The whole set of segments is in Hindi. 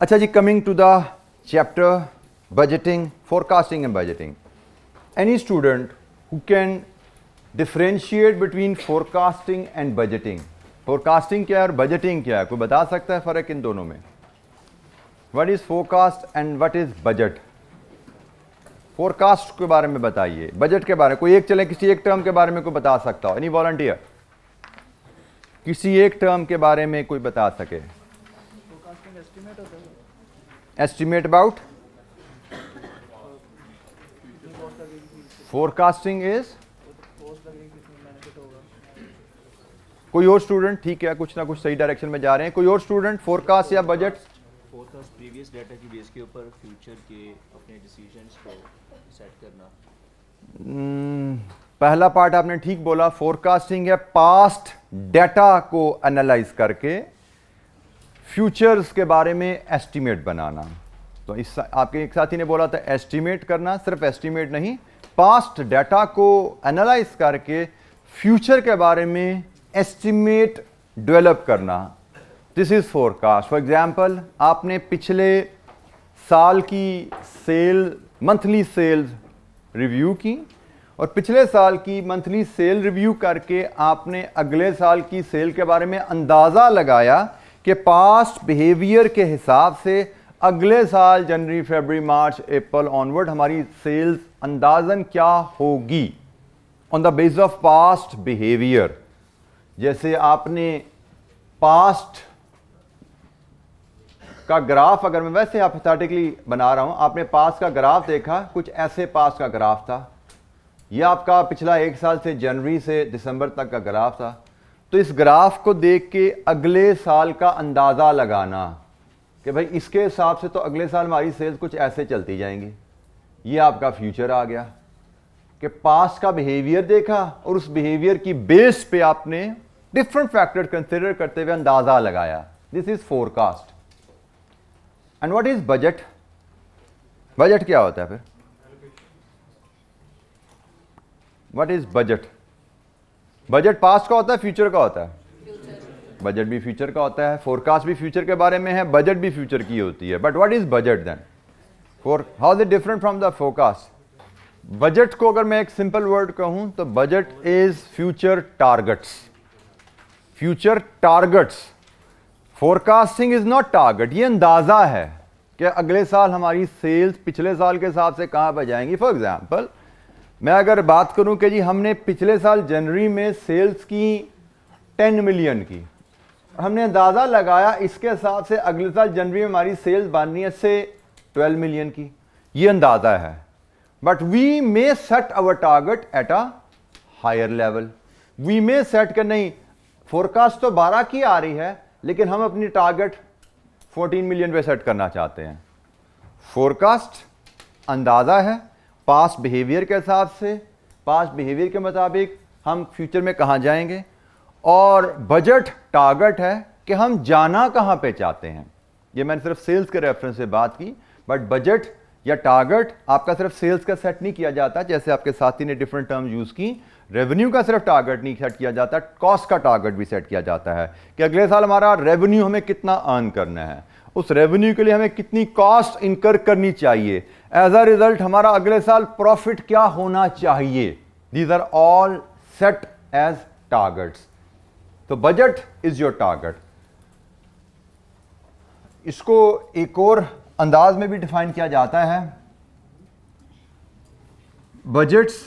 अच्छा जी, coming to the chapter budgeting, forecasting and budgeting. Any student who can differentiate between forecasting and budgeting. Forecasting क्या है और बजटिंग क्या है? कोई बता सकता है फ़र्क इन दोनों में? What is forecast and what is budget? Forecast के बारे में बताइए, बजट के बारे में कोई एक चले, किसी एक टर्म के बारे में कोई बता सकता हो? Any volunteer? किसी एक टर्म के बारे में कोई बता सके? Estimate about? फोरकास्टिंग इज कोई और स्टूडेंट? ठीक है, कुछ ना कुछ सही डायरेक्शन में जा रहे हैं. कोई और स्टूडेंट? फोरकास्ट या बजट? फोरकास्ट प्रीवियस डाटा की बेस के ऊपर फ्यूचर के अपने डिसीजंस को सेट करना. पहला पार्ट आपने ठीक बोला. फोरकास्टिंग है पास्ट डाटा को एनालाइज करके फ्यूचर्स के बारे में एस्टिमेट बनाना. तो इस आपके एक साथी ने बोला था एस्टिमेट करना, सिर्फ एस्टिमेट नहीं, पास्ट डाटा को एनालाइज करके फ्यूचर के बारे में एस्टिमेट डेवलप करना. This is forecast. For example, आपने पिछले साल की सेल, मंथली सेल्स रिव्यू की और पिछले साल की मंथली सेल रिव्यू करके आपने अगले साल की सेल के बारे में अंदाज़ा लगाया कि पास्ट बिहेवियर के हिसाब से अगले साल जनवरी, फरवरी, मार्च, अप्रैल ऑनवर्ड हमारी सेल्स अंदाजन क्या होगी on the basis of past behaviour. जैसे आपने पास्ट का ग्राफ, अगर मैं वैसे हाइपोथेटिकली बना रहा हूं, आपने पास्ट का ग्राफ देखा, कुछ ऐसे पास्ट का ग्राफ था. यह आपका पिछला एक साल से जनवरी से दिसंबर तक का ग्राफ था. तो इस ग्राफ को देख के अगले साल का अंदाज़ा लगाना कि भाई इसके हिसाब से तो अगले साल हमारी सेल्स कुछ ऐसे चलती जाएंगी. ये आपका फ्यूचर आ गया कि पास्ट का बिहेवियर देखा और उस बिहेवियर की बेस पे आपने डिफरेंट फैक्टर कंसिडर करते हुए अंदाज़ा लगाया. This is forecast. And what is budget? Budget क्या होता है फिर? What is budget? Budget past का होता है, फ्यूचर का होता है? बजट भी फ्यूचर का होता है, फोरकास्ट भी फ्यूचर के बारे में है, बजट भी फ्यूचर की होती है. But what is budget then? For how is it different from the forecast? Budget को अगर मैं एक सिंपल वर्ड कहूं तो budget is future targets. Future targets. Forecasting is not target. ये अंदाजा है कि अगले साल हमारी सेल्स पिछले साल के हिसाब से कहां पर जाएंगी. फॉर एग्जाम्पल, मैं अगर बात करूं कि जी हमने पिछले साल जनवरी में सेल्स की 10 मिलियन की, हमने अंदाज़ा लगाया इसके हिसाब से अगले साल जनवरी में हमारी सेल्स बननी है से 12 मिलियन की. ये अंदाज़ा है. But we may set our target at a higher level. We may set कर, नहीं फोरकास्ट तो 12 की आ रही है लेकिन हम अपनी टारगेट 14 मिलियन पे सेट करना चाहते हैं. फोरकास्ट अंदाज़ा है पास्ट बिहेवियर के हिसाब से, पास्ट बिहेवियर के मुताबिक हम फ्यूचर में कहाँ जाएंगे. और बजट टारगेट है कि हम जाना कहाँ पे चाहते हैं. ये मैंने सिर्फ सेल्स के रेफरेंस से बात की. बट बजट या टारगेट आपका सिर्फ सेल्स का सेट नहीं किया जाता, जैसे आपके साथी ने डिफरेंट टर्म यूज़ की. रेवेन्यू का सिर्फ टारगेट नहीं सेट किया जाता, कॉस्ट का टारगेट भी सेट किया जाता है कि अगले साल हमारा रेवेन्यू हमें कितना अर्न करना है, उस रेवेन्यू के लिए हमें कितनी कॉस्ट इनकर करनी चाहिए, एज अ रिजल्ट हमारा अगले साल प्रॉफिट क्या होना चाहिए. These are all set as targets. तो बजट इज योर टारगेट. इसको एक और अंदाज में भी डिफाइन किया जाता है. बजट्स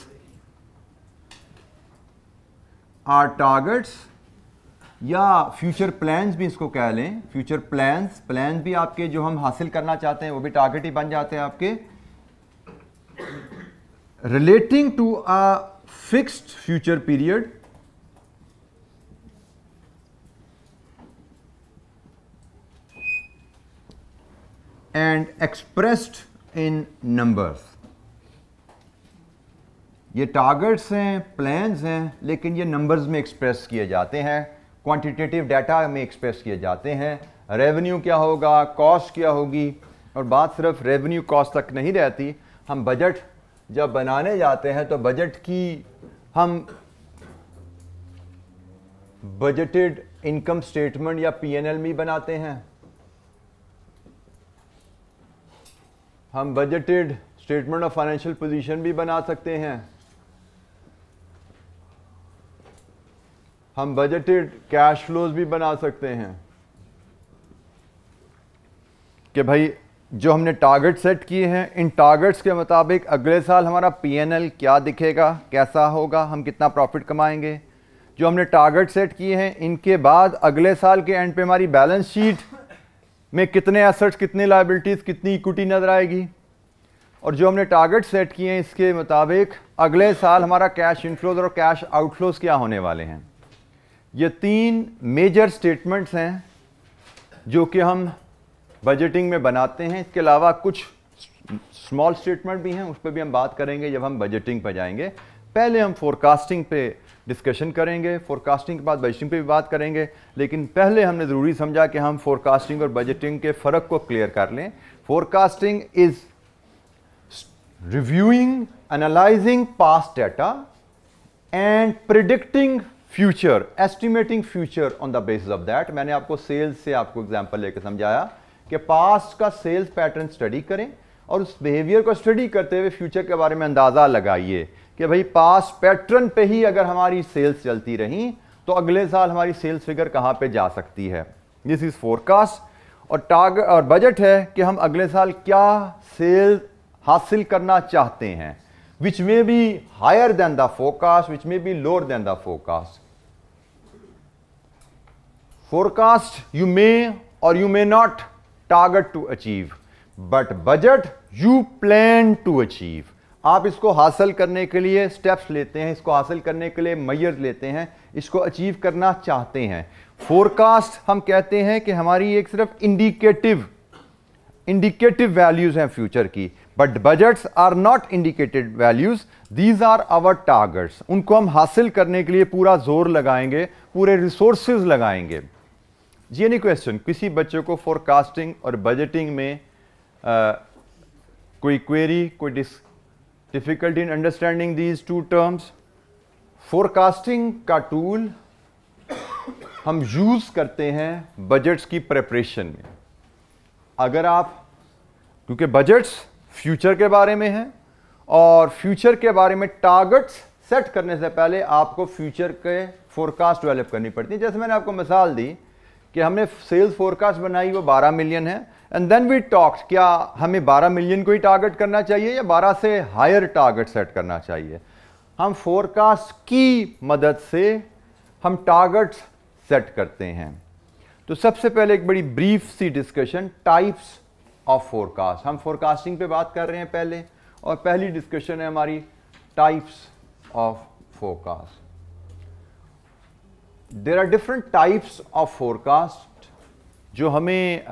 आर टारगेट्स या फ्यूचर प्लान्स भी इसको कह लें. फ्यूचर प्लान्स, प्लान भी आपके जो हम हासिल करना चाहते हैं वो भी टारगेट ही बन जाते हैं आपके. Relating to a fixed future period and expressed in numbers. ये टारगेट्स हैं, प्लान्स हैं, लेकिन ये नंबर्स में एक्सप्रेस किए जाते हैं, क्वांटिटेटिव डाटा में एक्सप्रेस किए जाते हैं. रेवेन्यू क्या होगा, कॉस्ट क्या होगी. और बात सिर्फ रेवेन्यू कॉस्ट तक नहीं रहती. हम बजट जब बनाने जाते हैं तो बजट की हम बजटेड इनकम स्टेटमेंट या पीएनएल भी बनाते हैं. हम budgeted statement of financial position भी बना सकते हैं, हम बजटेड कैश फ्लोज भी बना सकते हैं कि भाई जो हमने टारगेट सेट किए हैं, इन टारगेट्स के मुताबिक अगले साल हमारा पीएनएल क्या दिखेगा, कैसा होगा, हम कितना प्रॉफिट कमाएंगे। जो हमने टारगेट सेट किए हैं, इनके बाद अगले साल के एंड पे हमारी बैलेंस शीट में कितने एसेट्स, कितने लायबिलिटीज़, कितनी इक्विटी नजर आएगी। और जो हमने टारगेट सेट किए हैं, इसके मुताबिक अगले साल हमारा कैश इनफ्लोज और कैश आउटफ्लोज क्या होने वाले हैं। ये 3 मेजर स्टेटमेंट्स हैं जो कि हम बजटिंग में बनाते हैं। इसके अलावा कुछ स्मॉल स्टेटमेंट भी हैं, उस पर भी हम बात करेंगे जब हम बजटिंग पर जाएंगे। पहले हम फोरकास्टिंग पे डिस्कशन करेंगे, फोरकास्टिंग के बाद बजटिंग पे भी बात करेंगे, लेकिन पहले हमने ज़रूरी समझा कि हम फोरकास्टिंग और बजटिंग के फ़र्क को क्लियर कर लें। Forecasting is reviewing, analysing past data and predicting future, estimating future on the basis of that. मैंने आपको सेल्स से आपको एग्जांपल लेकर समझाया कि पास्ट का सेल्स पैटर्न स्टडी करें और उस बिहेवियर को स्टडी करते हुए फ्यूचर के बारे में अंदाज़ा लगाइए कि भाई पास्ट पैटर्न पे ही अगर हमारी सेल्स चलती रहीं तो अगले साल हमारी सेल्स फिगर कहाँ पे जा सकती है। This is forecast. और टारगेट और बजट है कि हम अगले साल क्या सेल हासिल करना चाहते हैं, which may be higher than the forecast, which may be lower than the forecast. Forecast you may or you may not target to achieve, but budget you plan to achieve. आप इसको हासिल करने के लिए स्टेप्स लेते हैं, इसको हासिल करने के लिए मेजर्स लेते हैं, इसको अचीव करना चाहते हैं। फोरकास्ट हम कहते हैं कि हमारी एक सिर्फ इंडिकेटिव वैल्यूज हैं फ्यूचर की, but budgets are not indicated values, these are our targets. उनको हम हासिल करने के लिए पूरा जोर लगाएंगे, पूरे रिसोर्सेज लगाएंगे। जी एनी क्वेश्चन, किसी बच्चे को फोरकास्टिंग और बजटिंग में कोई क्वेरी, कोई difficulty in understanding these two terms? Forecasting का टूल हम यूज करते हैं बजट्स की प्रिपरेशन में। अगर आप, क्योंकि बजट्स फ्यूचर के बारे में हैं और फ्यूचर के बारे में टारगेट्स सेट करने से पहले आपको फ्यूचर के फोरकास्ट डेवलप करनी पड़ती है। जैसे मैंने आपको मिसाल दी कि हमने सेल्स फोरकास्ट बनाई, वो 12 मिलियन है, एंड देन वी टॉक्ड क्या हमें 12 मिलियन को ही टारगेट करना चाहिए या 12 से हायर टारगेट सेट करना चाहिए। हम फोरकास्ट की मदद से हम टारगेट्स सेट करते हैं। तो सबसे पहले एक बड़ी ब्रीफ सी डिस्कशन, टाइप्स ऑफ फोरकास्ट। हम फोरकास्टिंग पे बात कर रहे हैं पहले, और पहली डिस्कशन है हमारी types of forecast. There are different types of forecast जो हमें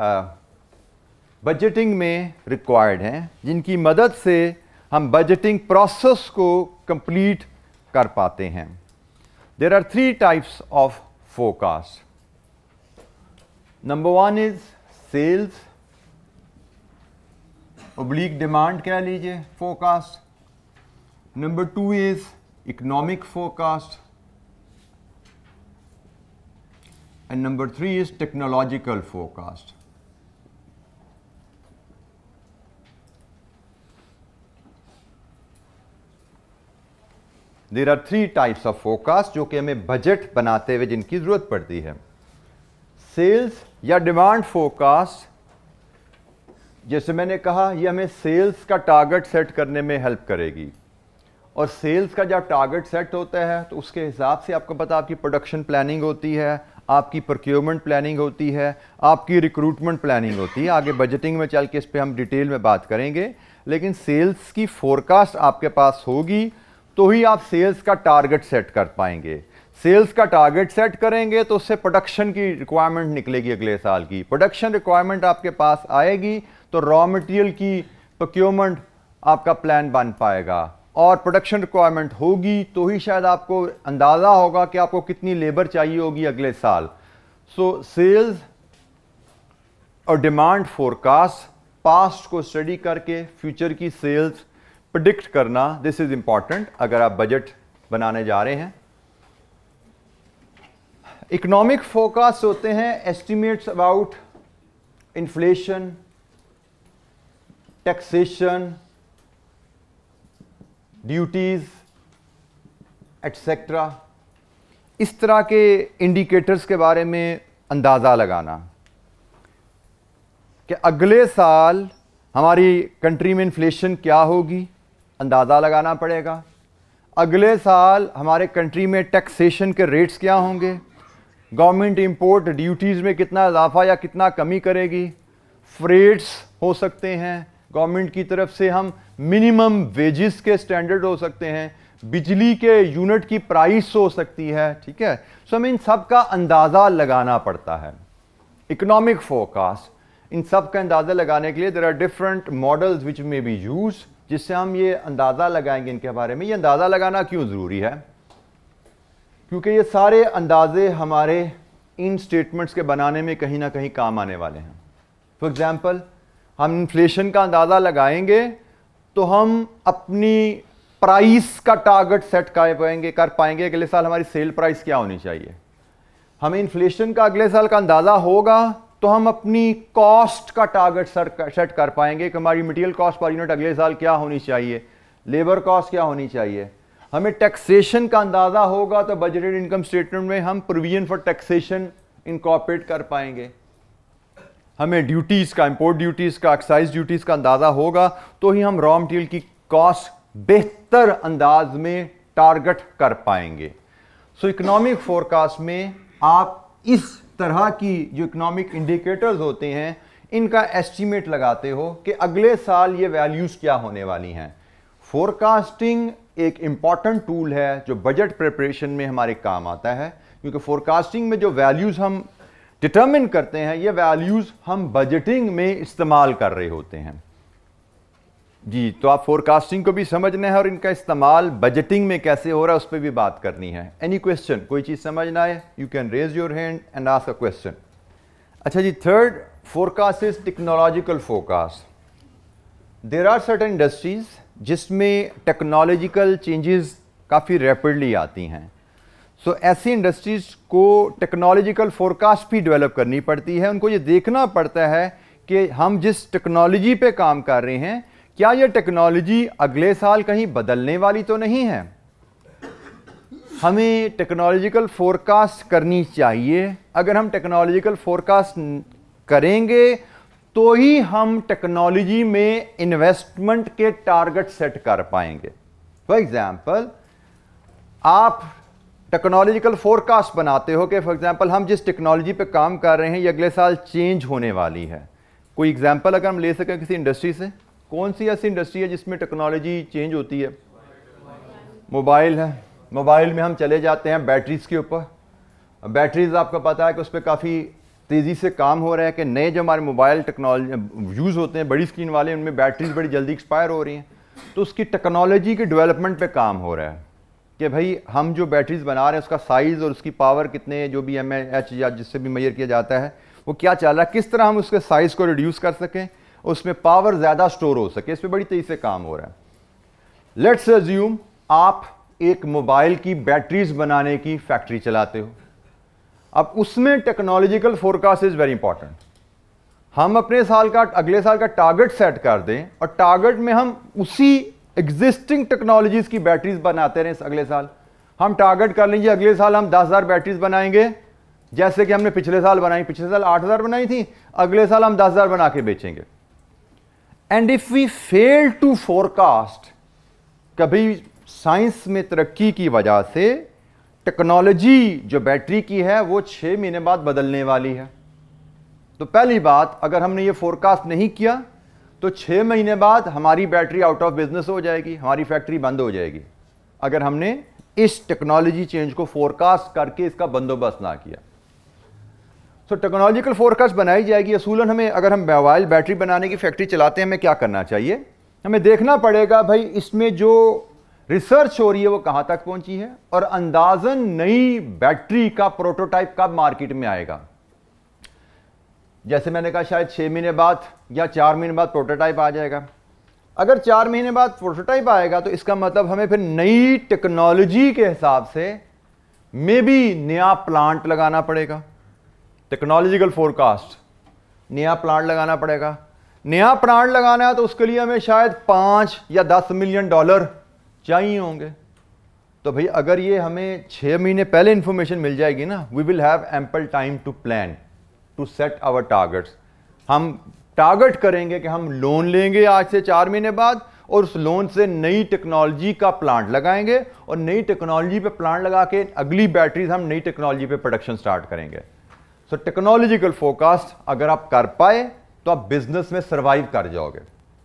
बजटिंग में रिक्वायर्ड हैं, जिनकी मदद से हम बजटिंग प्रोसेस को कंप्लीट कर पाते हैं। There are 3 types of forecast. Number 1 is sales oblique demand कह लीजिए forecast. Number 2 is economic forecast and number 3 is technological forecast. There are 3 types of forecast जो कि हमें बजट बनाते हुए जिनकी जरूरत पड़ती है। सेल्स या डिमांड फोरकास्ट, जैसे मैंने कहा, ये हमें सेल्स का टारगेट सेट करने में हेल्प करेगी। और सेल्स का जब टारगेट सेट होता है तो उसके हिसाब से आपको पता आपकी प्रोडक्शन प्लानिंग होती है, आपकी प्रोक्योरमेंट प्लानिंग होती है, आपकी रिक्रूटमेंट प्लानिंग होती है। आगे बजटिंग में चल के इस पर हम डिटेल में बात करेंगे, लेकिन सेल्स की फोरकास्ट आपके पास होगी तो ही आप सेल्स का टारगेट सेट कर पाएंगे। सेल्स का टारगेट सेट करेंगे तो उससे प्रोडक्शन की रिक्वायरमेंट निकलेगी अगले साल की। प्रोडक्शन रिक्वायरमेंट आपके पास आएगी तो रॉ मटेरियल की प्रोक्योरमेंट आपका प्लान बन पाएगा, और प्रोडक्शन रिक्वायरमेंट होगी तो ही शायद आपको अंदाज़ा होगा कि आपको कितनी लेबर चाहिए होगी अगले साल। सो सेल्स और डिमांड फोरकास्ट, पास्ट को स्टडी करके फ्यूचर की सेल्स प्रेडिक्ट करना, दिस इज इंपॉर्टेंट अगर आप बजट बनाने जा रहे हैं। इकोनॉमिक फोरकास्ट होते हैं estimates about inflation, taxation, duties etcetera, इस तरह के इंडिकेटर्स के बारे में अंदाज़ा लगाना कि अगले साल हमारी कंट्री में इन्फ्लेशन क्या होगी, अंदाज़ा लगाना पड़ेगा। अगले साल हमारे कंट्री में टैक्सेशन के रेट्स क्या होंगे, गवर्नमेंट इंपोर्ट ड्यूटीज़ में कितना इजाफा या कितना कमी करेगी, फ्रेट्स हो सकते हैं, गवर्नमेंट की तरफ से हम मिनिमम वेजेस के स्टैंडर्ड हो सकते हैं, बिजली के यूनिट की प्राइस हो सकती है, ठीक है। सो हमें इन सब का अंदाज़ा लगाना पड़ता है। इकोनॉमिक फोरकास्ट, इन सब का अंदाज़ा लगाने के लिए there are different models which may be use, जिससे हम ये अंदाज़ा लगाएंगे इनके बारे में। ये अंदाज़ा लगाना क्यों ज़रूरी है, क्योंकि ये सारे अंदाजे हमारे इन स्टेटमेंट्स के बनाने में कहीं ना कहीं काम आने वाले हैं। फॉर एग्जांपल, हम इन्फ्लेशन का अंदाज़ा लगाएंगे तो हम अपनी प्राइस का टारगेट सेट कर पाएंगे अगले साल हमारी सेल प्राइस क्या होनी चाहिए। हमें इन्फ्लेशन का अगले साल का अंदाज़ा होगा तो हम अपनी कॉस्ट का टारगेट सेट कर पाएंगे कि हमारी मटेरियल कॉस्ट पर यूनिट अगले साल क्या होनी चाहिए, लेबर कॉस्ट क्या होनी चाहिए। हमें टैक्सेशन का अंदाज़ा होगा तो बजटेड इनकम स्टेटमेंट में हम प्रोविजन फॉर टैक्सेशन इनकॉर्पोरेट कर पाएंगे। हमें ड्यूटीज़ का, इंपोर्ट ड्यूटीज़ का, एक्साइज ड्यूटीज़ का अंदाज़ा होगा तो ही हम रॉ मटेरियल की कॉस्ट बेहतर अंदाज में टारगेट कर पाएंगे। सो इकोनॉमिक फोरकास्ट में आप इस तरह की जो इकोनॉमिक इंडिकेटर्स होते हैं इनका एस्टीमेट लगाते हो कि अगले साल ये वैल्यूज़ क्या होने वाली हैं। फोरकास्टिंग एक इम्पॉर्टेंट टूल है जो बजट प्रिपरेशन में हमारे काम आता है, क्योंकि फोरकास्टिंग में जो वैल्यूज़ हम डिटर्मिन करते हैं ये वैल्यूज़ हम बजटिंग में इस्तेमाल कर रहे होते हैं। जी, तो आप फोरकास्टिंग को भी समझना है और इनका इस्तेमाल बजटिंग में कैसे हो रहा है उस पर भी बात करनी है। एनी क्वेश्चन, कोई चीज़ समझना है, you can raise your hand and ask a question. अच्छा जी, third forecast is technological forecast. There are certain industries जिसमें टेक्नोलॉजिकल चेंजेस काफ़ी रैपिडली आती हैं। सो ऐसी इंडस्ट्रीज को टेक्नोलॉजिकल फोरकास्ट भी डेवलप करनी पड़ती है। उनको ये देखना पड़ता है कि हम जिस टेक्नोलॉजी पे काम कर रहे हैं क्या ये टेक्नोलॉजी अगले साल कहीं बदलने वाली तो नहीं है। हमें टेक्नोलॉजिकल फोरकास्ट करनी चाहिए। अगर हम टेक्नोलॉजिकल फोरकास्ट करेंगे तो ही हम टेक्नोलॉजी में इन्वेस्टमेंट के टारगेट सेट कर पाएंगे। फॉर एग्जांपल, आप टेक्नोलॉजिकल फोरकास्ट बनाते हो कि फॉर एग्जांपल हम जिस टेक्नोलॉजी पे काम कर रहे हैं ये अगले साल चेंज होने वाली है। कोई एग्जांपल अगर हम ले सकें किसी इंडस्ट्री से, कौन सी ऐसी इंडस्ट्री है जिसमें टेक्नोलॉजी चेंज होती है? मोबाइल है। मोबाइल में हम चले जाते हैं बैटरीज के ऊपर। बैटरीज आपको पता है कि उस पर काफ़ी तेज़ी से काम हो रहा है कि नए जो हमारे मोबाइल टेक्नोलॉजी यूज़ होते हैं बड़ी स्क्रीन वाले, उनमें बैटरीज बड़ी जल्दी एक्सपायर हो रही हैं। तो उसकी टेक्नोलॉजी के डेवलपमेंट पे काम हो रहा है कि भाई हम जो बैटरीज बना रहे हैं उसका साइज़ और उसकी पावर कितने जो भी mAh या जिससे भी मेजर किया जाता है वो क्या चल रहा है, किस तरह हम उसके साइज़ को रिड्यूस कर सकें, उसमें पावर ज़्यादा स्टोर हो सके, इस पर बड़ी तेज़ी से काम हो रहा है। लेट्स अज्यूम आप एक मोबाइल की बैटरीज बनाने की फैक्ट्री चलाते हो। अब उसमें technological forecast is very important. हम अपने साल का अगले साल का टारगेट सेट कर दें और टारगेट में हम उसी एग्जिस्टिंग टेक्नोलॉजीज़ की बैटरीज बनाते रहें। अगले साल हम टारगेट कर लीजिए अगले साल हम 10,000 बैटरीज बनाएंगे, जैसे कि हमने पिछले साल बनाई। पिछले साल 8,000 बनाई थी, अगले साल हम 10,000 बना के बेचेंगे। And if we fail to forecast, कभी साइंस में तरक्की की वजह से टेक्नोलॉजी जो बैटरी की है वो 6 महीने बाद बदलने वाली है, तो पहली बात अगर हमने ये फोरकास्ट नहीं किया तो 6 महीने बाद हमारी बैटरी आउट ऑफ बिजनेस हो जाएगी, हमारी फैक्ट्री बंद हो जाएगी, अगर हमने इस टेक्नोलॉजी चेंज को फोरकास्ट करके इसका बंदोबस्त ना किया। सो टेक्नोलॉजिकल फोरकास्ट बनाई जाएगी। असूलन हमें, अगर हम मोबाइल बैटरी बनाने की फैक्ट्री चलाते हैं, हमें क्या करना चाहिए? हमें देखना पड़ेगा भाई इसमें जो रिसर्च हो रही है वो कहाँ तक पहुंची है और अंदाजन नई बैटरी का प्रोटोटाइप कब मार्केट में आएगा। जैसे मैंने कहा शायद 6 महीने बाद या 4 महीने बाद प्रोटोटाइप आ जाएगा। अगर 4 महीने बाद प्रोटोटाइप आएगा तो इसका मतलब हमें फिर नई टेक्नोलॉजी के हिसाब से मे बी नया प्लांट लगाना पड़ेगा। टेक्नोलॉजिकल फोरकास्ट, नया प्लांट लगाना पड़ेगा, नया प्लांट लगाना है तो उसके लिए हमें शायद 5 या 10 मिलियन डॉलर चाहिए होंगे। तो भाई अगर ये हमें 6 महीने पहले इंफॉर्मेशन मिल जाएगी ना, we will have ample time to plan to set our targets. हम टारगेट करेंगे कि हम लोन लेंगे आज से 4 महीने बाद, और उस लोन से नई टेक्नोलॉजी का प्लांट लगाएंगे, और नई टेक्नोलॉजी पे प्लांट लगा के अगली बैटरीज हम नई टेक्नोलॉजी पे प्रोडक्शन स्टार्ट करेंगे। सो टेक्नोलॉजिकल फोरकास्ट अगर आप कर पाए तो आप बिजनेस में सर्वाइव कर जाओगे,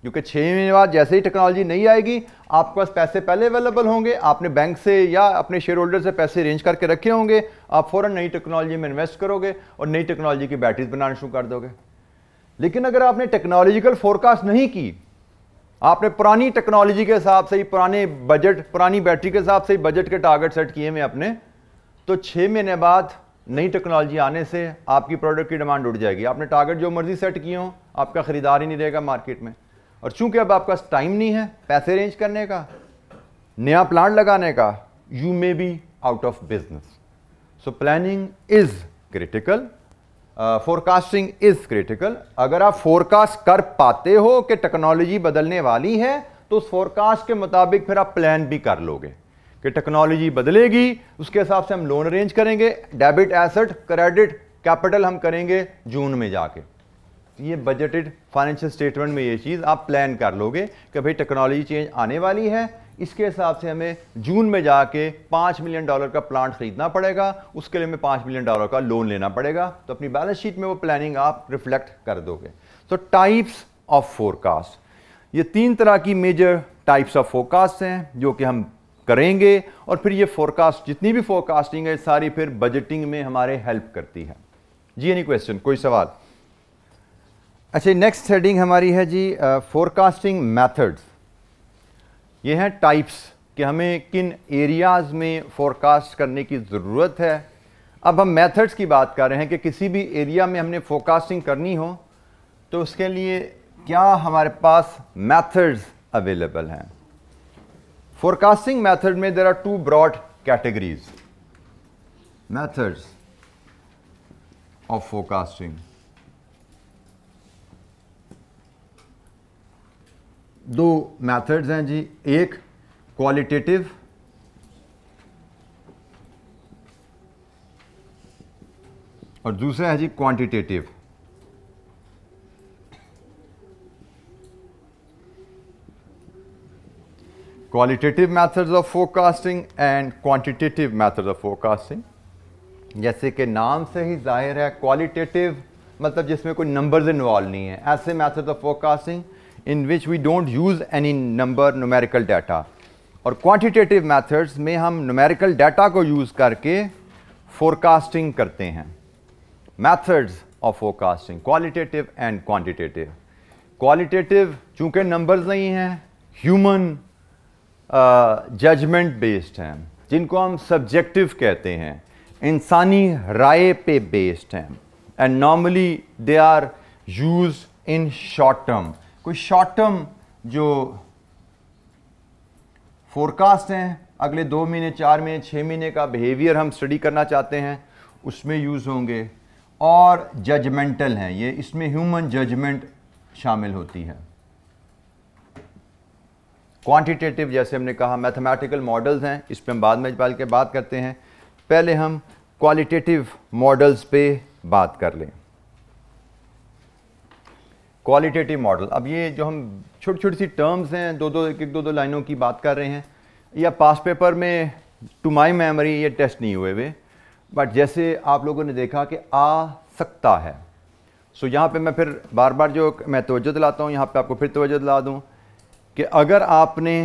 क्योंकि 6 महीने बाद जैसे ही टेक्नोलॉजी नहीं आएगी आपके पास पैसे पहले अवेलेबल होंगे, आपने बैंक से या अपने शेयर होल्डर से पैसे अरेंज करके रखे होंगे, आप फौरन नई टेक्नोलॉजी में इन्वेस्ट करोगे और नई टेक्नोलॉजी की बैटरीज बनाना शुरू कर दोगे। लेकिन अगर आपने टेक्नोलॉजिकल फोरकास्ट नहीं की, आपने पुरानी टेक्नोलॉजी के हिसाब से ही, पुराने बजट, पुरानी बैटरी के हिसाब से ही बजट के टारगेट सेट किए हुए अपने, तो 6 महीने बाद नई टेक्नोलॉजी आने से आपकी प्रोडक्ट की डिमांड उड़ जाएगी। आपने टारगेट जो मर्जी सेट किए हो, आपका खरीदार ही नहीं रहेगा मार्केट में। और चूंकि अब आपका टाइम नहीं है पैसे अरेंज करने का, नया प्लांट लगाने का, you may be out of business. So planning is critical, forecasting is critical. अगर आप फोरकास्ट कर पाते हो कि टेक्नोलॉजी बदलने वाली है, तो उस फोरकास्ट के मुताबिक फिर आप प्लान भी कर लोगे कि टेक्नोलॉजी बदलेगी, उसके हिसाब से हम लोन अरेंज करेंगे, डेबिट, एसेट, क्रेडिट, कैपिटल हम करेंगे जून में जाके। ये बजटेड फाइनेंशियल स्टेटमेंट में ये चीज़ आप प्लान कर लोगे कि भाई टेक्नोलॉजी चेंज आने वाली है, इसके हिसाब से हमें जून में जाके 5 मिलियन डॉलर का प्लांट खरीदना पड़ेगा, उसके लिए हमें 5 मिलियन डॉलर का लोन लेना पड़ेगा। तो अपनी बैलेंस शीट में वो प्लानिंग आप रिफ्लेक्ट कर दोगे। तो टाइप्स ऑफ फोरकास्ट, ये 3 तरह की मेजर टाइप्स ऑफ फोरकास्ट हैं जो कि हम करेंगे, और फिर ये फोरकास्ट, जितनी भी फोरकास्टिंग है सारी फिर बजटिंग में हमारे हेल्प करती है। जी एनी क्वेश्चन, कोई सवाल? अच्छा, नेक्स्ट हेडिंग हमारी है जी फोरकास्टिंग मेथड्स। ये हैं टाइप्स कि हमें किन एरियाज़ में फोरकास्ट करने की ज़रूरत है। अब हम मेथड्स की बात कर रहे हैं कि किसी भी एरिया में हमने फोरकास्टिंग करनी हो तो उसके लिए क्या हमारे पास मेथड्स अवेलेबल हैं। फोरकास्टिंग मेथड में there are 2 broad categories, methods of forecasting. 2 methods हैं जी, एक क्वालिटेटिव और दूसरा है जी quantitative. Qualitative methods of forecasting and quantitative methods of forecasting. जैसे कि नाम से ही जाहिर है, क्वालिटेटिव मतलब जिसमें कोई नंबर्स इन्वॉल्व नहीं है, ऐसे methods of forecasting in which we don't use any numerical data। और quantitative methods में हम numerical data को use करके forecasting करते हैं। Methods of forecasting, qualitative and quantitative। Qualitative चूँकि numbers नहीं हैं, human judgment based हैं, जिनको हम subjective कहते हैं, इंसानी राय पे based हैं, and normally they are used in short term। कोई शॉर्ट टर्म जो फोरकास्ट हैं, अगले 2 महीने, 4 महीने, 6 महीने का बिहेवियर हम स्टडी करना चाहते हैं, उसमें यूज़ होंगे। और जजमेंटल हैं ये, इसमें ह्यूमन जजमेंट शामिल होती है। क्वांटिटेटिव जैसे हमने कहा मैथमेटिकल मॉडल्स हैं, इस पर हम बाद में के बात करते हैं। पहले हम क्वालिटेटिव मॉडल्स पे बात कर लें। क्वालिटेटिव मॉडल, अब ये जो हम छोटी छोटी सी टर्म्स हैं, एक दो लाइनों की बात कर रहे हैं, या पास पेपर में टू माय मेमोरी ये टेस्ट नहीं हुए हुए, बट जैसे आप लोगों ने देखा कि आ सकता है। सो यहाँ पे मैं फिर बार बार जो मैं तवज्जो दिलाता हूँ, यहाँ पे आपको फिर तवज्जो दिला दूँ कि अगर आपने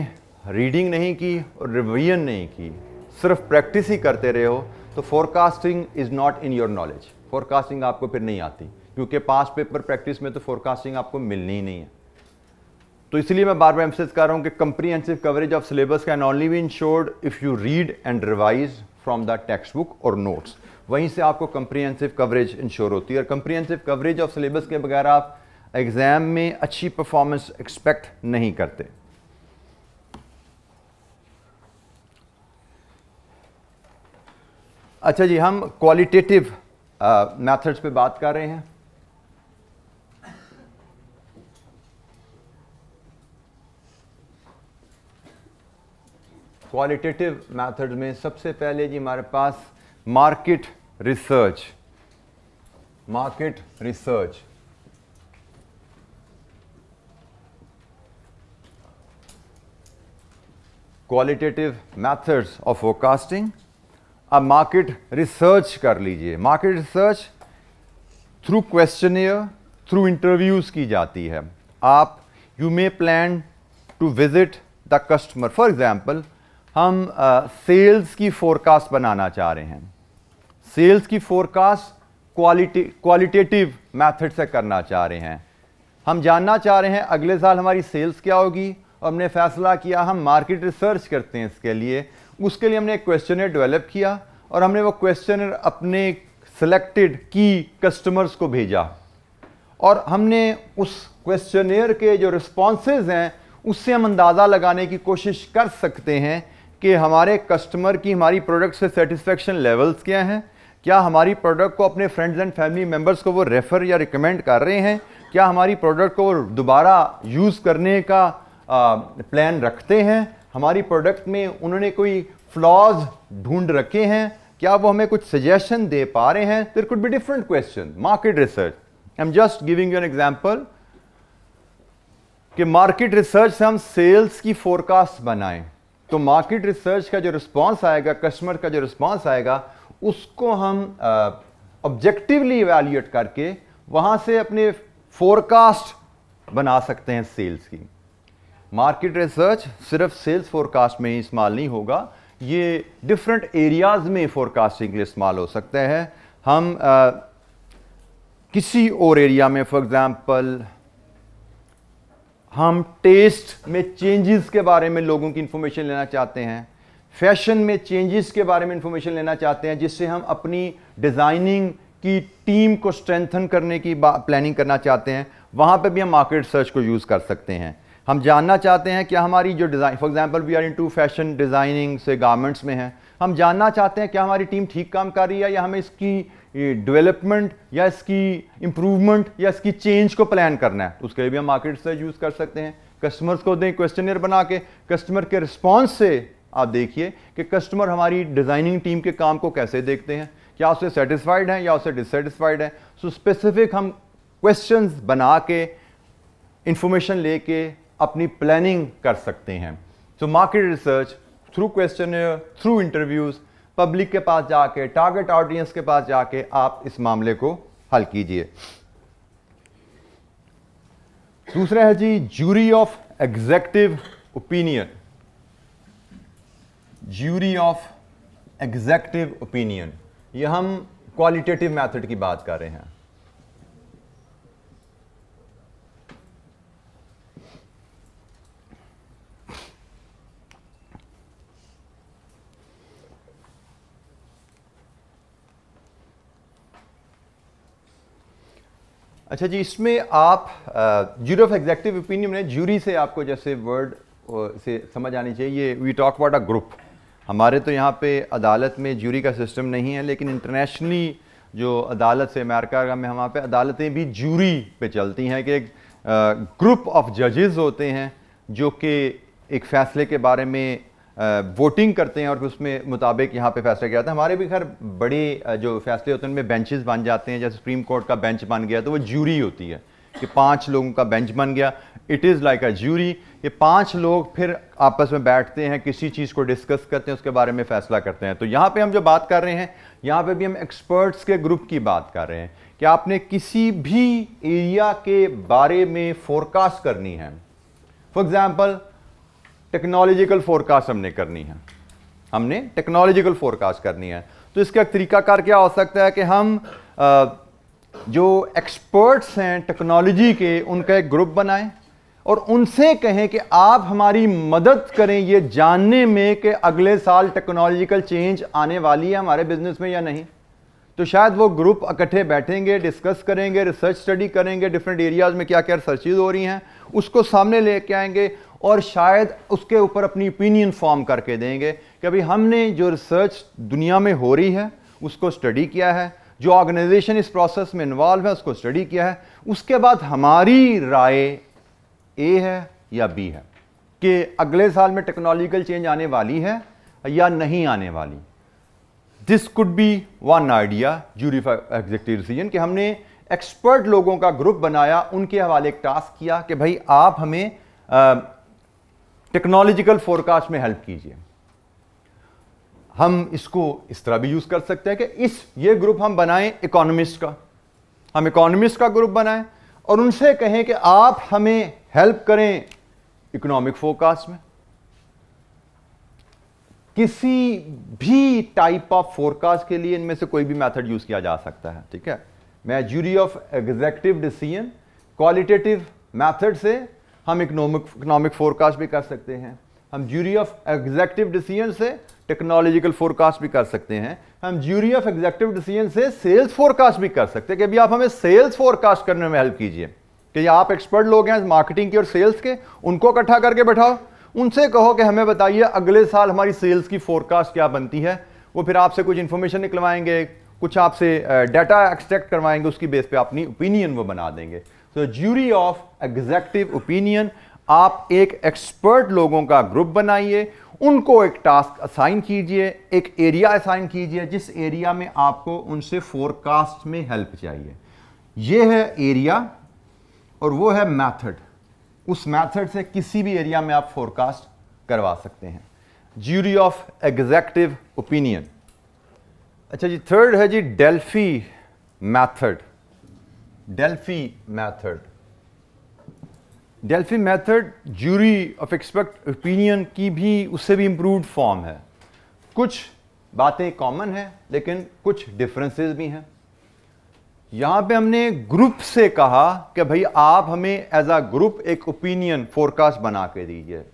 रीडिंग नहीं की और रिवीजन नहीं की, सिर्फ प्रैक्टिस ही करते रहे हो, तो forecasting is not in your knowledge. Forecasting आपको फिर नहीं आती, क्योंकि पास पेपर प्रैक्टिस में तो फोरकास्टिंग आपको मिलनी ही नहीं है। तो इसलिए मैं बार बार एम्फसाइज कर रहा हूँ कि comprehensive coverage of syllabus can only be ensured if you read and revise from the text book और नोट्स। वहीं से आपको कंप्रीहेंसिव कवरेज इंश्योर होती है, और कंप्रीहेंसिव कवरेज ऑफ सिलेबस के बगैर आप एग्ज़ाम में अच्छी परफॉर्मेंस एक्सपेक्ट नहीं करते। अच्छा जी, हम क्वालिटेटिव मेथड्स पे बात कर रहे हैं। क्वालिटेटिव मेथड में सबसे पहले जी हमारे पास market research. Qualitative methods of forecasting. अब मार्केट रिसर्च कर लीजिए। Market research through questionnaire, through interviews की जाती है। आप you may plan to visit the customer. For example हम सेल्स की फोरकास्ट बनाना चाह रहे हैं। सेल्स की फोरकास्ट क्वालिटेटिव मेथड से करना चाह रहे हैं। हम जानना चाह रहे हैं अगले साल हमारी सेल्स क्या होगी, और हमने फैसला किया हम मार्केट रिसर्च करते हैं इसके लिए। उसके लिए हमने एक क्वेश्चनर डेवलप किया और हमने वो क्वेश्चनर अपने सिलेक्टेड की कस्टमर्स को भेजा, और हमने उस क्वेश्चनर के जो रिस्पॉन्सेज हैं उससे हम अंदाज़ा लगाने की कोशिश कर सकते हैं कि हमारे कस्टमर की हमारी प्रोडक्ट से सेटिस्फेक्शन लेवल्स क्या हैं, क्या हमारी प्रोडक्ट को अपने फ्रेंड्स एंड फैमिली मेम्बर्स को वो रेफ़र या रिकमेंड कर रहे हैं, क्या हमारी प्रोडक्ट को दोबारा यूज़ करने का प्लान रखते हैं, हमारी प्रोडक्ट में उन्होंने कोई फ्लॉज ढूंढ रखे हैं, क्या वो हमें कुछ सजेशन दे पा रहे हैं। There could be different question. Market research, I am just giving you an example कि मार्केट रिसर्च से हम सेल्स की फोरकास्ट बनाएं, तो मार्केट रिसर्च का जो रिस्पांस आएगा, कस्टमर का जो रिस्पांस आएगा, उसको हम ऑब्जेक्टिवली इवैल्यूएट करके वहां से अपने फोरकास्ट बना सकते हैं सेल्स की। मार्केट रिसर्च सिर्फ सेल्स फोरकास्ट में ही इस्तेमाल नहीं होगा, ये डिफरेंट एरियाज में फोरकास्टिंग के लिए इस्तेमाल हो सकता है। हम किसी और एरिया में, फॉर एग्जांपल हम टेस्ट में चेंजेस के बारे में लोगों की इंफॉर्मेशन लेना चाहते हैं, फैशन में चेंजेस के बारे में इंफॉर्मेशन लेना चाहते हैं, जिससे हम अपनी डिज़ाइनिंग की टीम को स्ट्रेंथन करने की प्लानिंग करना चाहते हैं, वहाँ पे भी हम मार्केट रिसर्च को यूज़ कर सकते हैं। हम जानना चाहते हैं क्या हमारी जो design, for example we are into fashion designing से गारमेंट्स में है, हम जानना चाहते हैं क्या हमारी टीम ठीक काम कर रही है या हमें इसकी डेवलपमेंट या इसकी इंप्रूवमेंट या इसकी चेंज को प्लान करना है, उसके लिए भी हम मार्केट रिसर्च यूज़ कर सकते हैं। कस्टमर्स को दें क्वेश्चनर बना के, कस्टमर के रिस्पॉन्स से आप देखिए कि कस्टमर हमारी डिज़ाइनिंग टीम के काम को कैसे देखते हैं, क्या उससे सेटिस्फाइड हैं या उससे डिससेटिस्फाइड हैं। सो स्पेसिफिक हम क्वेश्चंस बना के इंफॉर्मेशन लेके अपनी प्लानिंग कर सकते हैं। So market research through questionnaire, through interviews, public के पास जाके, टारगेट ऑडियंस के पास जाके आप इस मामले को हल कीजिए। दूसरा है जी jury of executive opinion. Jury of executive opinion, ये हम क्वालिटेटिव मेथड की बात कर रहे हैं। अच्छा जी, इसमें आप ज्यूरी ऑफ एग्जेक्टिव ओपिनियन में ज्यूरी से आपको जैसे वर्ड से समझ आनी चाहिए, we talk about a group. हमारे तो यहाँ पे अदालत में ज्यूरी का सिस्टम नहीं है, लेकिन इंटरनेशनली जो अदालत से अमेरिका में वहाँ पे अदालतें भी ज्यूरी पे चलती हैं कि एक ग्रुप ऑफ जजेस होते हैं जो कि एक फ़ैसले के बारे में वोटिंग करते हैं और फिर उसमें मुताबिक यहाँ पे फैसला किया जाता है। हमारे भी खैर बड़े जो फैसले होते हैं उनमें बेंचेस बन जाते हैं, जैसे सुप्रीम कोर्ट का बेंच बन गया तो वो ज्यूरी होती है कि 5 लोगों का बेंच बन गया, it is like a jury. ये 5 लोग फिर आपस में बैठते हैं, किसी चीज़ को डिस्कस करते हैं, उसके बारे में फैसला करते हैं। तो यहाँ पे हम जो बात कर रहे हैं, यहाँ पे भी हम एक्सपर्ट्स के ग्रुप की बात कर रहे हैं कि आपने किसी भी एरिया के बारे में फोरकास्ट करनी है। फॉर एग्जाम्पल टेक्नोलॉजिकल फोरकास्ट हमने करनी है, हमने टेक्नोलॉजिकल फोरकास्ट करनी है, तो इसका एक तरीकाकार क्या हो सकता है कि हम जो एक्सपर्ट्स हैं टेक्नोलॉजी के, उनका एक ग्रुप बनाएं और उनसे कहें कि आप हमारी मदद करें ये जानने में कि अगले साल टेक्नोलॉजिकल चेंज आने वाली है हमारे बिजनेस में या नहीं। तो शायद वो ग्रुप इकट्ठे बैठेंगे, डिस्कस करेंगे, रिसर्च स्टडी करेंगे, डिफरेंट एरियाज में क्या क्या रिसर्चेज हो रही हैं उसको सामने लेके आएंगे और शायद उसके ऊपर अपनी ओपिनियन फॉर्म करके देंगे कि अभी हमने जो रिसर्च दुनिया में हो रही है उसको स्टडी किया है, जो ऑर्गेनाइजेशन इस प्रोसेस में इन्वॉल्व है उसको स्टडी किया है, उसके बाद हमारी राय ए है या बी है। कि अगले साल में टेक्नोलॉजिकल चेंज आने वाली है या नहीं आने वाली। This could be one idea jury for executive decision कि हमने एक्सपर्ट लोगों का ग्रुप बनाया, उनके हवाले एक टास्क किया कि भाई आप हमें टेक्नोलॉजिकल फोरकास्ट में हेल्प कीजिए। हम इसको इस तरह भी यूज कर सकते हैं कि ये ग्रुप हम बनाएं इकोनॉमिस्ट का, हम इकोनॉमिस्ट का ग्रुप बनाएं और उनसे कहें कि आप हमें हेल्प करें इकोनॉमिक फोरकास्ट में। किसी भी टाइप ऑफ फोरकास्ट के लिए इनमें से कोई भी मेथड यूज किया जा सकता है, ठीक है। मैं jury of executive decision qualitative method से हम इकोनॉमिक फोरकास्ट भी कर सकते हैं, हम ज्यूरी ऑफ एग्जीक्यूटिव डिसीजन से टेक्नोलॉजिकल फोरकास्ट भी कर सकते हैं, हम ज्यूरी ऑफ एग्जीक्यूटिव डिसीजन से सेल्स फोरकास्ट भी कर सकते हैं कि अभी आप हमें सेल्स फोरकास्ट करने में हेल्प कीजिए, कि आप एक्सपर्ट लोग हैं मार्केटिंग के और सेल्स के, उनको इकट्ठा करके बैठाओ, उनसे कहो कि हमें बताइए अगले साल हमारी सेल्स की फोरकास्ट क्या बनती है। वो फिर आपसे कुछ इंफॉर्मेशन निकलवाएंगे, कुछ आपसे डाटा एक्सट्रैक्ट करवाएंगे, उसकी बेस पे अपनी ओपिनियन वो बना देंगे। तो ज्यूरी ऑफ एग्जीक्यूटिव ओपिनियन, आप एक एक्सपर्ट लोगों का ग्रुप बनाइए, उनको एक टास्क असाइन कीजिए, एक एरिया असाइन कीजिए जिस एरिया में आपको उनसे फोरकास्ट में हेल्प चाहिए। ये है एरिया और वो है मेथड। उस मेथड से किसी भी एरिया में आप फोरकास्ट करवा सकते हैं। Jury of executive opinion. अच्छा जी, थर्ड है जी Delphi method. Delphi method, Delphi method jury of expert opinion की भी उससे भी इंप्रूव्ड फॉर्म है। कुछ बातें कॉमन हैं लेकिन कुछ डिफरेंसेस भी हैं। यहां पे हमने ग्रुप से कहा कि भाई आप हमें एज अ ग्रुप एक ओपिनियन फोरकास्ट बना के दीजिए।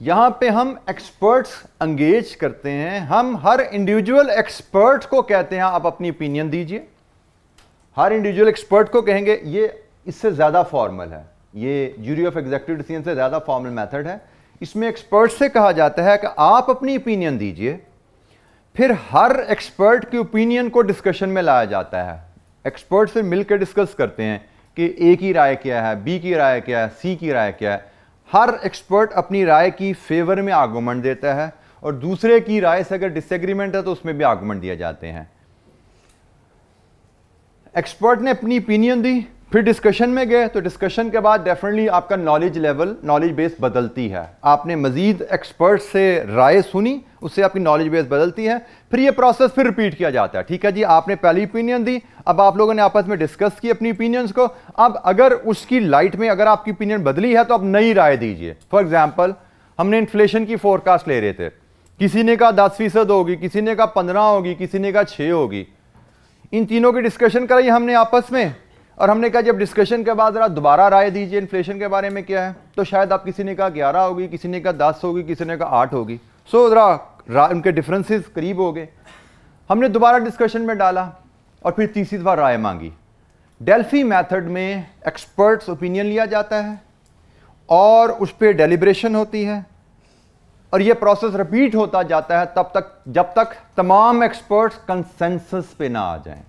यहां पे हम एक्सपर्ट्स एंगेज करते हैं, हम हर इंडिविजुअल एक्सपर्ट को कहते हैं आप अपनी ओपिनियन दीजिए। हर इंडिविजुअल एक्सपर्ट को कहेंगे, ये इससे ज्यादा फॉर्मल है, ये ज्यूरी ऑफ एग्जीक्यूटिव डिसीजन से ज्यादा फॉर्मल मेथड है। इसमें एक्सपर्ट से कहा जाता है कि आप अपनी ओपिनियन दीजिए, फिर हर एक्सपर्ट की ओपिनियन को डिस्कशन में लाया जाता है। एक्सपर्ट से मिलकर डिस्कस करते हैं कि ए की राय क्या है, बी की राय क्या है, सी की राय क्या है। हर एक्सपर्ट अपनी राय की फेवर में आर्गूमेंट देता है और दूसरे की राय से अगर डिसएग्रीमेंट है तो उसमें भी आर्गूमेंट दिए जाते हैं। एक्सपर्ट ने अपनी ओपिनियन दी, फिर डिस्कशन में गए, तो डिस्कशन के बाद डेफिनेटली आपका नॉलेज लेवल, नॉलेज बेस बदलती है। आपने मजीद एक्सपर्ट से राय सुनी, उससे आपकी नॉलेज बेस बदलती है। फिर ये प्रोसेस फिर रिपीट किया जाता है। ठीक है जी, आपने पहली ओपिनियन दी, अब आप लोगों ने आपस में डिस्कस की अपनी ओपिनियंस को। अब अगर उसकी लाइट में अगर आपकी ओपिनियन बदली है तो अब नई राय दीजिए। फॉर एग्जाम्पल, हमने इन्फ्लेशन की फोरकास्ट ले रहे थे, किसी ने कहा 10% होगी, किसी ने कहा 15 होगी, किसी ने कहा 6 होगी। इन तीनों की डिस्कशन कराई हमने आपस में और हमने कहा जब डिस्कशन के बाद जरा दोबारा राय दीजिए इन्फ्लेशन के बारे में क्या है। तो शायद आप किसी ने कहा 11 होगी, किसी ने कहा 10 होगी, किसी ने कहा 8 होगी। सो जरा उनके डिफरेंसेस करीब हो गए। हमने दोबारा डिस्कशन में डाला और फिर तीसरी बार राय मांगी। डेल्फी मेथड में एक्सपर्ट्स ओपिनियन लिया जाता है और उस पर डेलिब्रेशन होती है और यह प्रोसेस रिपीट होता जाता है तब तक जब तक तमाम एक्सपर्ट्स कंसेंसस पे ना आ जाएं।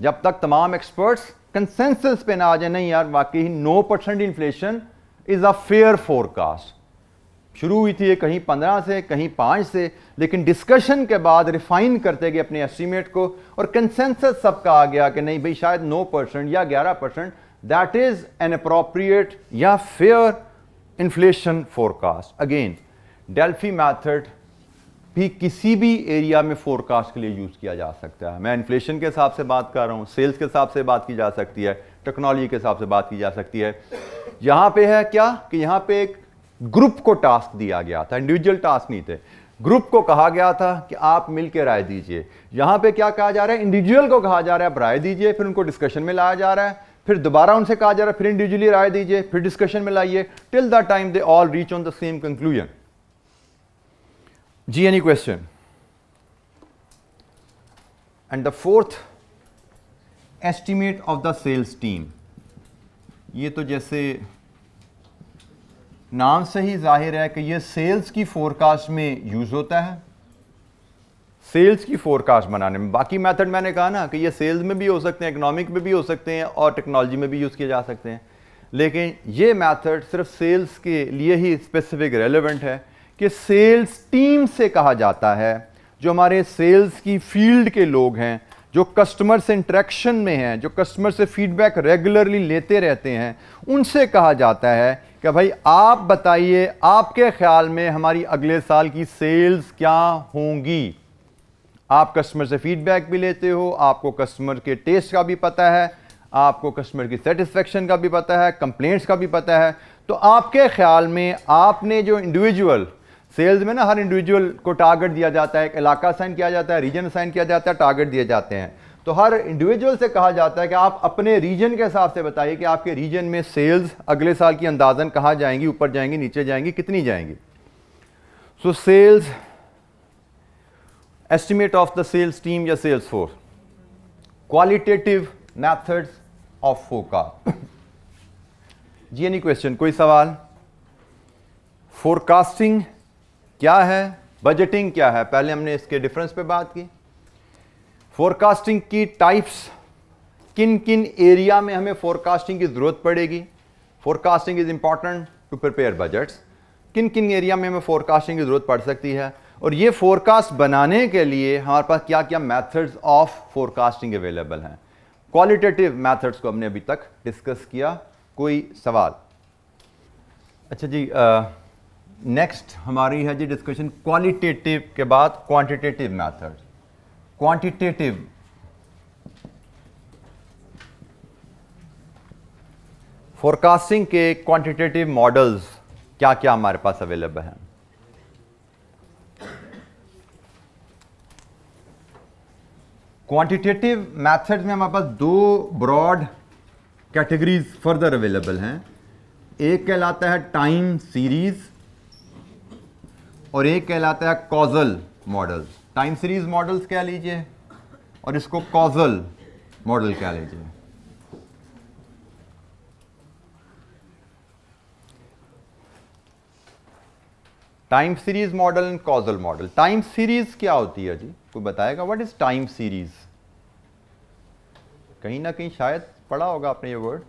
जब तक तमाम एक्सपर्ट्स कंसेंसस पे ना आ जाए, नहीं यार वाकई 9% inflation is a fair forecast. शुरू हुई थी कहीं 15 से, कहीं 5 से, लेकिन डिस्कशन के बाद रिफाइन करते गए अपने एस्टीमेट को और कंसेंसस सबका आ गया कि नहीं भाई शायद 9% या 11% दैट इज एन अप्रोप्रिएट या fair inflation forecast. Again Delphi method भी किसी भी एरिया में फोरकास्ट के लिए यूज किया जा सकता है। मैं इन्फ्लेशन के हिसाब से बात कर रहा हूं, सेल्स के हिसाब से बात की जा सकती है, टेक्नोलॉजी के हिसाब से बात की जा सकती है। यहां पे है क्या कि यहां पे एक ग्रुप को टास्क दिया गया था, इंडिविजुअल टास्क नहीं थे। ग्रुप को कहा गया था कि आप मिलकर राय दीजिए। यहां पे क्या कहा जा रहा है, इंडिविजुअल को कहा जा रहा है आप राय दीजिए, फिर उनको डिस्कशन में लाया जा रहा है, फिर दोबारा उनसे कहा जा रहा है फिर इंडिविजुअली राय दीजिए, फिर डिस्कशन में लाइए, till the time they all reach on the same conclusion. जी, any question? And the fourth, estimate of the sales team. ये तो जैसे नाम से ही जाहिर है कि ये सेल्स की फोरकास्ट में यूज होता है, सेल्स की फोरकास्ट बनाने में। बाकी मेथड मैंने कहा ना कि ये सेल्स में भी हो सकते हैं, इकोनॉमिक में भी हो सकते हैं और टेक्नोलॉजी में भी यूज किए जा सकते हैं। लेकिन ये मेथड सिर्फ सेल्स के लिए ही स्पेसिफिक रेलेवेंट है कि सेल्स टीम से कहा जाता है, जो हमारे सेल्स की फील्ड के लोग हैं, जो कस्टमर से इंटरेक्शन में हैं, जो कस्टमर से फीडबैक रेगुलरली लेते रहते हैं, उनसे कहा जाता है कि भाई आप बताइए आपके ख्याल में हमारी अगले साल की सेल्स क्या होंगी। आप कस्टमर से फीडबैक भी लेते हो, आपको कस्टमर के टेस्ट का भी पता है, आपको कस्टमर की सेटिस्फेक्शन का भी पता है, कंप्लेंट्स का भी पता है। तो आपके ख्याल में आपने जो इंडिविजुअल सेल्स में ना हर इंडिविजुअल को टारगेट दिया जाता है, एक इलाका असाइन किया जाता है, रीजन असाइन किया जाता है, टारगेट दिए जाते हैं। तो हर इंडिविजुअल से कहा जाता है कि आप अपने रीजन के हिसाब से बताइए कि आपके रीजन में सेल्स अगले साल की अंदाजन कहाँ जाएंगी, ऊपर जाएंगी, नीचे जाएंगी, कितनी जाएंगी। So sales estimate of the sales team या sales force, qualitative methods of forecast. जी एनी क्वेश्चन, कोई सवाल? फोरकास्टिंग क्या है, बजटिंग क्या है, पहले हमने इसके डिफरेंस पे बात की। फोरकास्टिंग की टाइप्स, किन किन एरिया में हमें फोरकास्टिंग की जरूरत पड़ेगी। Forecasting is important to prepare budgets. किन किन एरिया में हमें फोरकास्टिंग की जरूरत पड़ सकती है, और ये फोरकास्ट बनाने के लिए हमारे पास क्या क्या मेथड्स ऑफ फोरकास्टिंग अवेलेबल हैं। क्वालिटेटिव मेथड्स को हमने अभी तक डिस्कस किया। कोई सवाल? अच्छा जी, नेक्स्ट हमारी है जी डिस्कशन क्वालिटेटिव के बाद क्वांटिटेटिव मेथड्स। क्वांटिटेटिव फोरकास्टिंग के क्वांटिटेटिव मॉडल्स क्या क्या हमारे पास अवेलेबल हैं। क्वांटिटेटिव मेथड्स में हमारे पास दो ब्रॉड कैटेगरीज फर्दर अवेलेबल हैं। एक कहलाता है टाइम सीरीज और एक कहलाता है causal models. Time series models कह लीजिए और इसको कॉजल मॉडल कह लीजिए। Time series model and causal model. Time series क्या होती है जी, कोई बताएगा? What is time series? कहीं ना कहीं शायद पढ़ा होगा आपने ये वर्ड,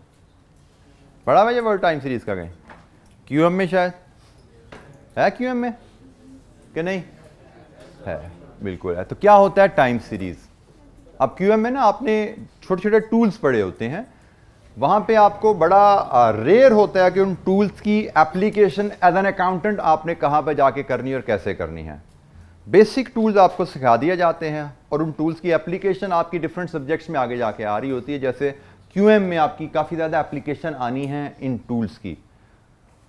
पढ़ा हुआ ये वर्ड टाइम सीरीज का कहीं क्यूएम में, शायद है क्यूएम में कि नहीं है? बिल्कुल है। तो क्या होता है टाइम सीरीज? अब क्यूएम में ना आपने छोटे छोटे टूल्स पढ़े होते हैं, वहां पे आपको बड़ा रेयर होता है कि उन टूल्स की एप्लीकेशन एज एन अकाउंटेंट आपने कहां पे जाके करनी और कैसे करनी है। बेसिक टूल्स आपको सिखा दिए जाते हैं और उन टूल्स की एप्लीकेशन आपकी डिफरेंट सब्जेक्ट्स में आगे जाके आ रही होती है। जैसे क्यूएम में आपकी काफ़ी ज़्यादा एप्लीकेशन आनी है इन टूल्स की।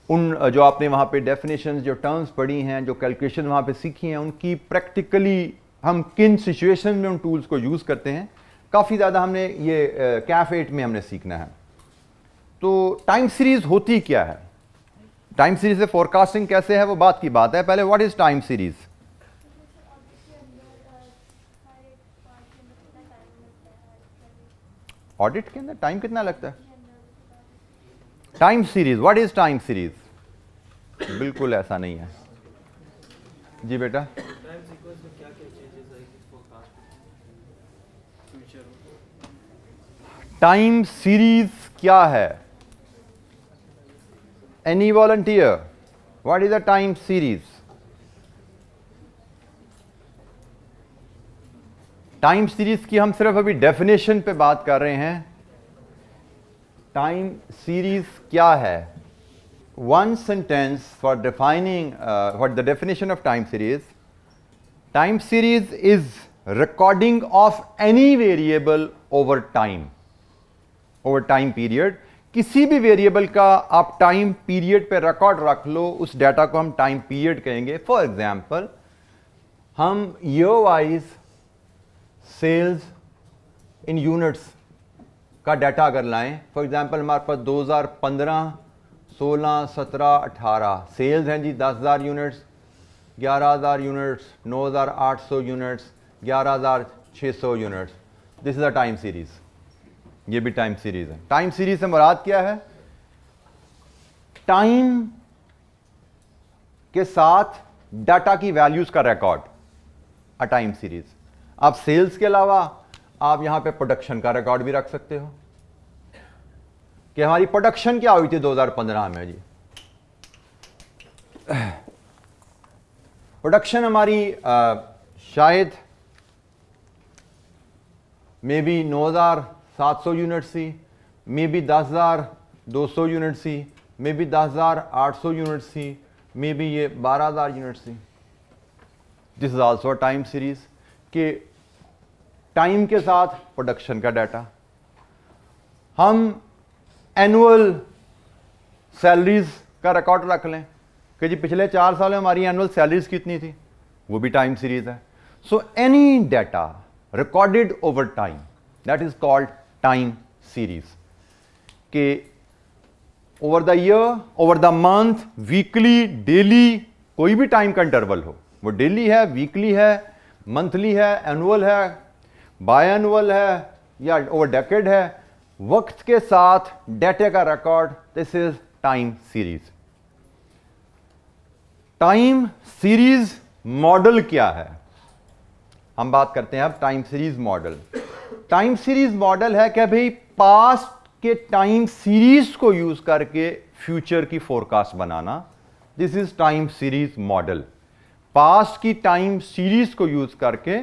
उन जो आपने वहाँ पे डेफिनेशंस, जो टर्म्स पढ़ी हैं, जो कैलकुलेशन वहाँ पे सीखी हैं, उनकी प्रैक्टिकली हम किन सिचुएशन में उन टूल्स को यूज़ करते हैं, काफ़ी ज़्यादा हमने ये कैफ 8 में हमने सीखना है। तो टाइम सीरीज होती क्या है, टाइम सीरीज से फोरकास्टिंग कैसे है, वो बात की बात है। पहले what is time series? Audit के अंदर टाइम कितना लगता है? Time series, what is time series? बिल्कुल ऐसा नहीं है जी बेटा। टाइम सीरीज क्या है? Any volunteer, what is a time series? Time series की हम सिर्फ अभी डेफिनेशन पे बात कर रहे हैं। टाइम सीरीज क्या है? One sentence for defining what the definition of time series. Time series is recording of any variable over time, over time period. किसी भी वेरिएबल का आप टाइम पीरियड पे रिकॉर्ड रख लो, उस डाटा को हम टाइम पीरियड कहेंगे। फॉर एग्जांपल, हम ईयर वाइज सेल्स इन यूनिट्स का डाटा अगर लाएं, फॉर एग्जांपल हमारे पास 2015, 16, 17, 18 सेल्स हैं जी 10,000 units, 11,000 units, 9,800 units, 11,600 units. This is a time series. ये भी टाइम सीरीज है। टाइम सीरीज से मुराद क्या है? टाइम के साथ डाटा की वैल्यूज का रिकॉर्ड, अ टाइम सीरीज। आप सेल्स के अलावा आप यहां पे प्रोडक्शन का रिकॉर्ड भी रख सकते हो कि हमारी प्रोडक्शन क्या हुई थी 2015 में जी। प्रोडक्शन हमारी शायद may be 9,700 units, may be 10,200 units, may be 10,800 units, may be ये 12,000 units. This is also time series के टाइम के साथ प्रोडक्शन का डाटा। हम एनुअल सैलरीज का रिकॉर्ड रख लें कि जी पिछले 4 साल में हमारी एनुअल सैलरीज कितनी थी, वो भी टाइम सीरीज है। So any data recorded over time that is called time series के over the year, over the month, weekly, daily, कोई भी टाइम का इंटरवल हो, वो डेली है, वीकली है, मंथली है, एनुअल है, बाय एनुअल है या ओवर डेकेड है, वक्त के साथ डाटा का record, this is time series. Time series model क्या है, हम बात करते हैं अब time series model. Time series model है कि भाई पास्ट के टाइम सीरीज को यूज करके फ्यूचर की forecast banana, this is time series model. Past की टाइम सीरीज को यूज करके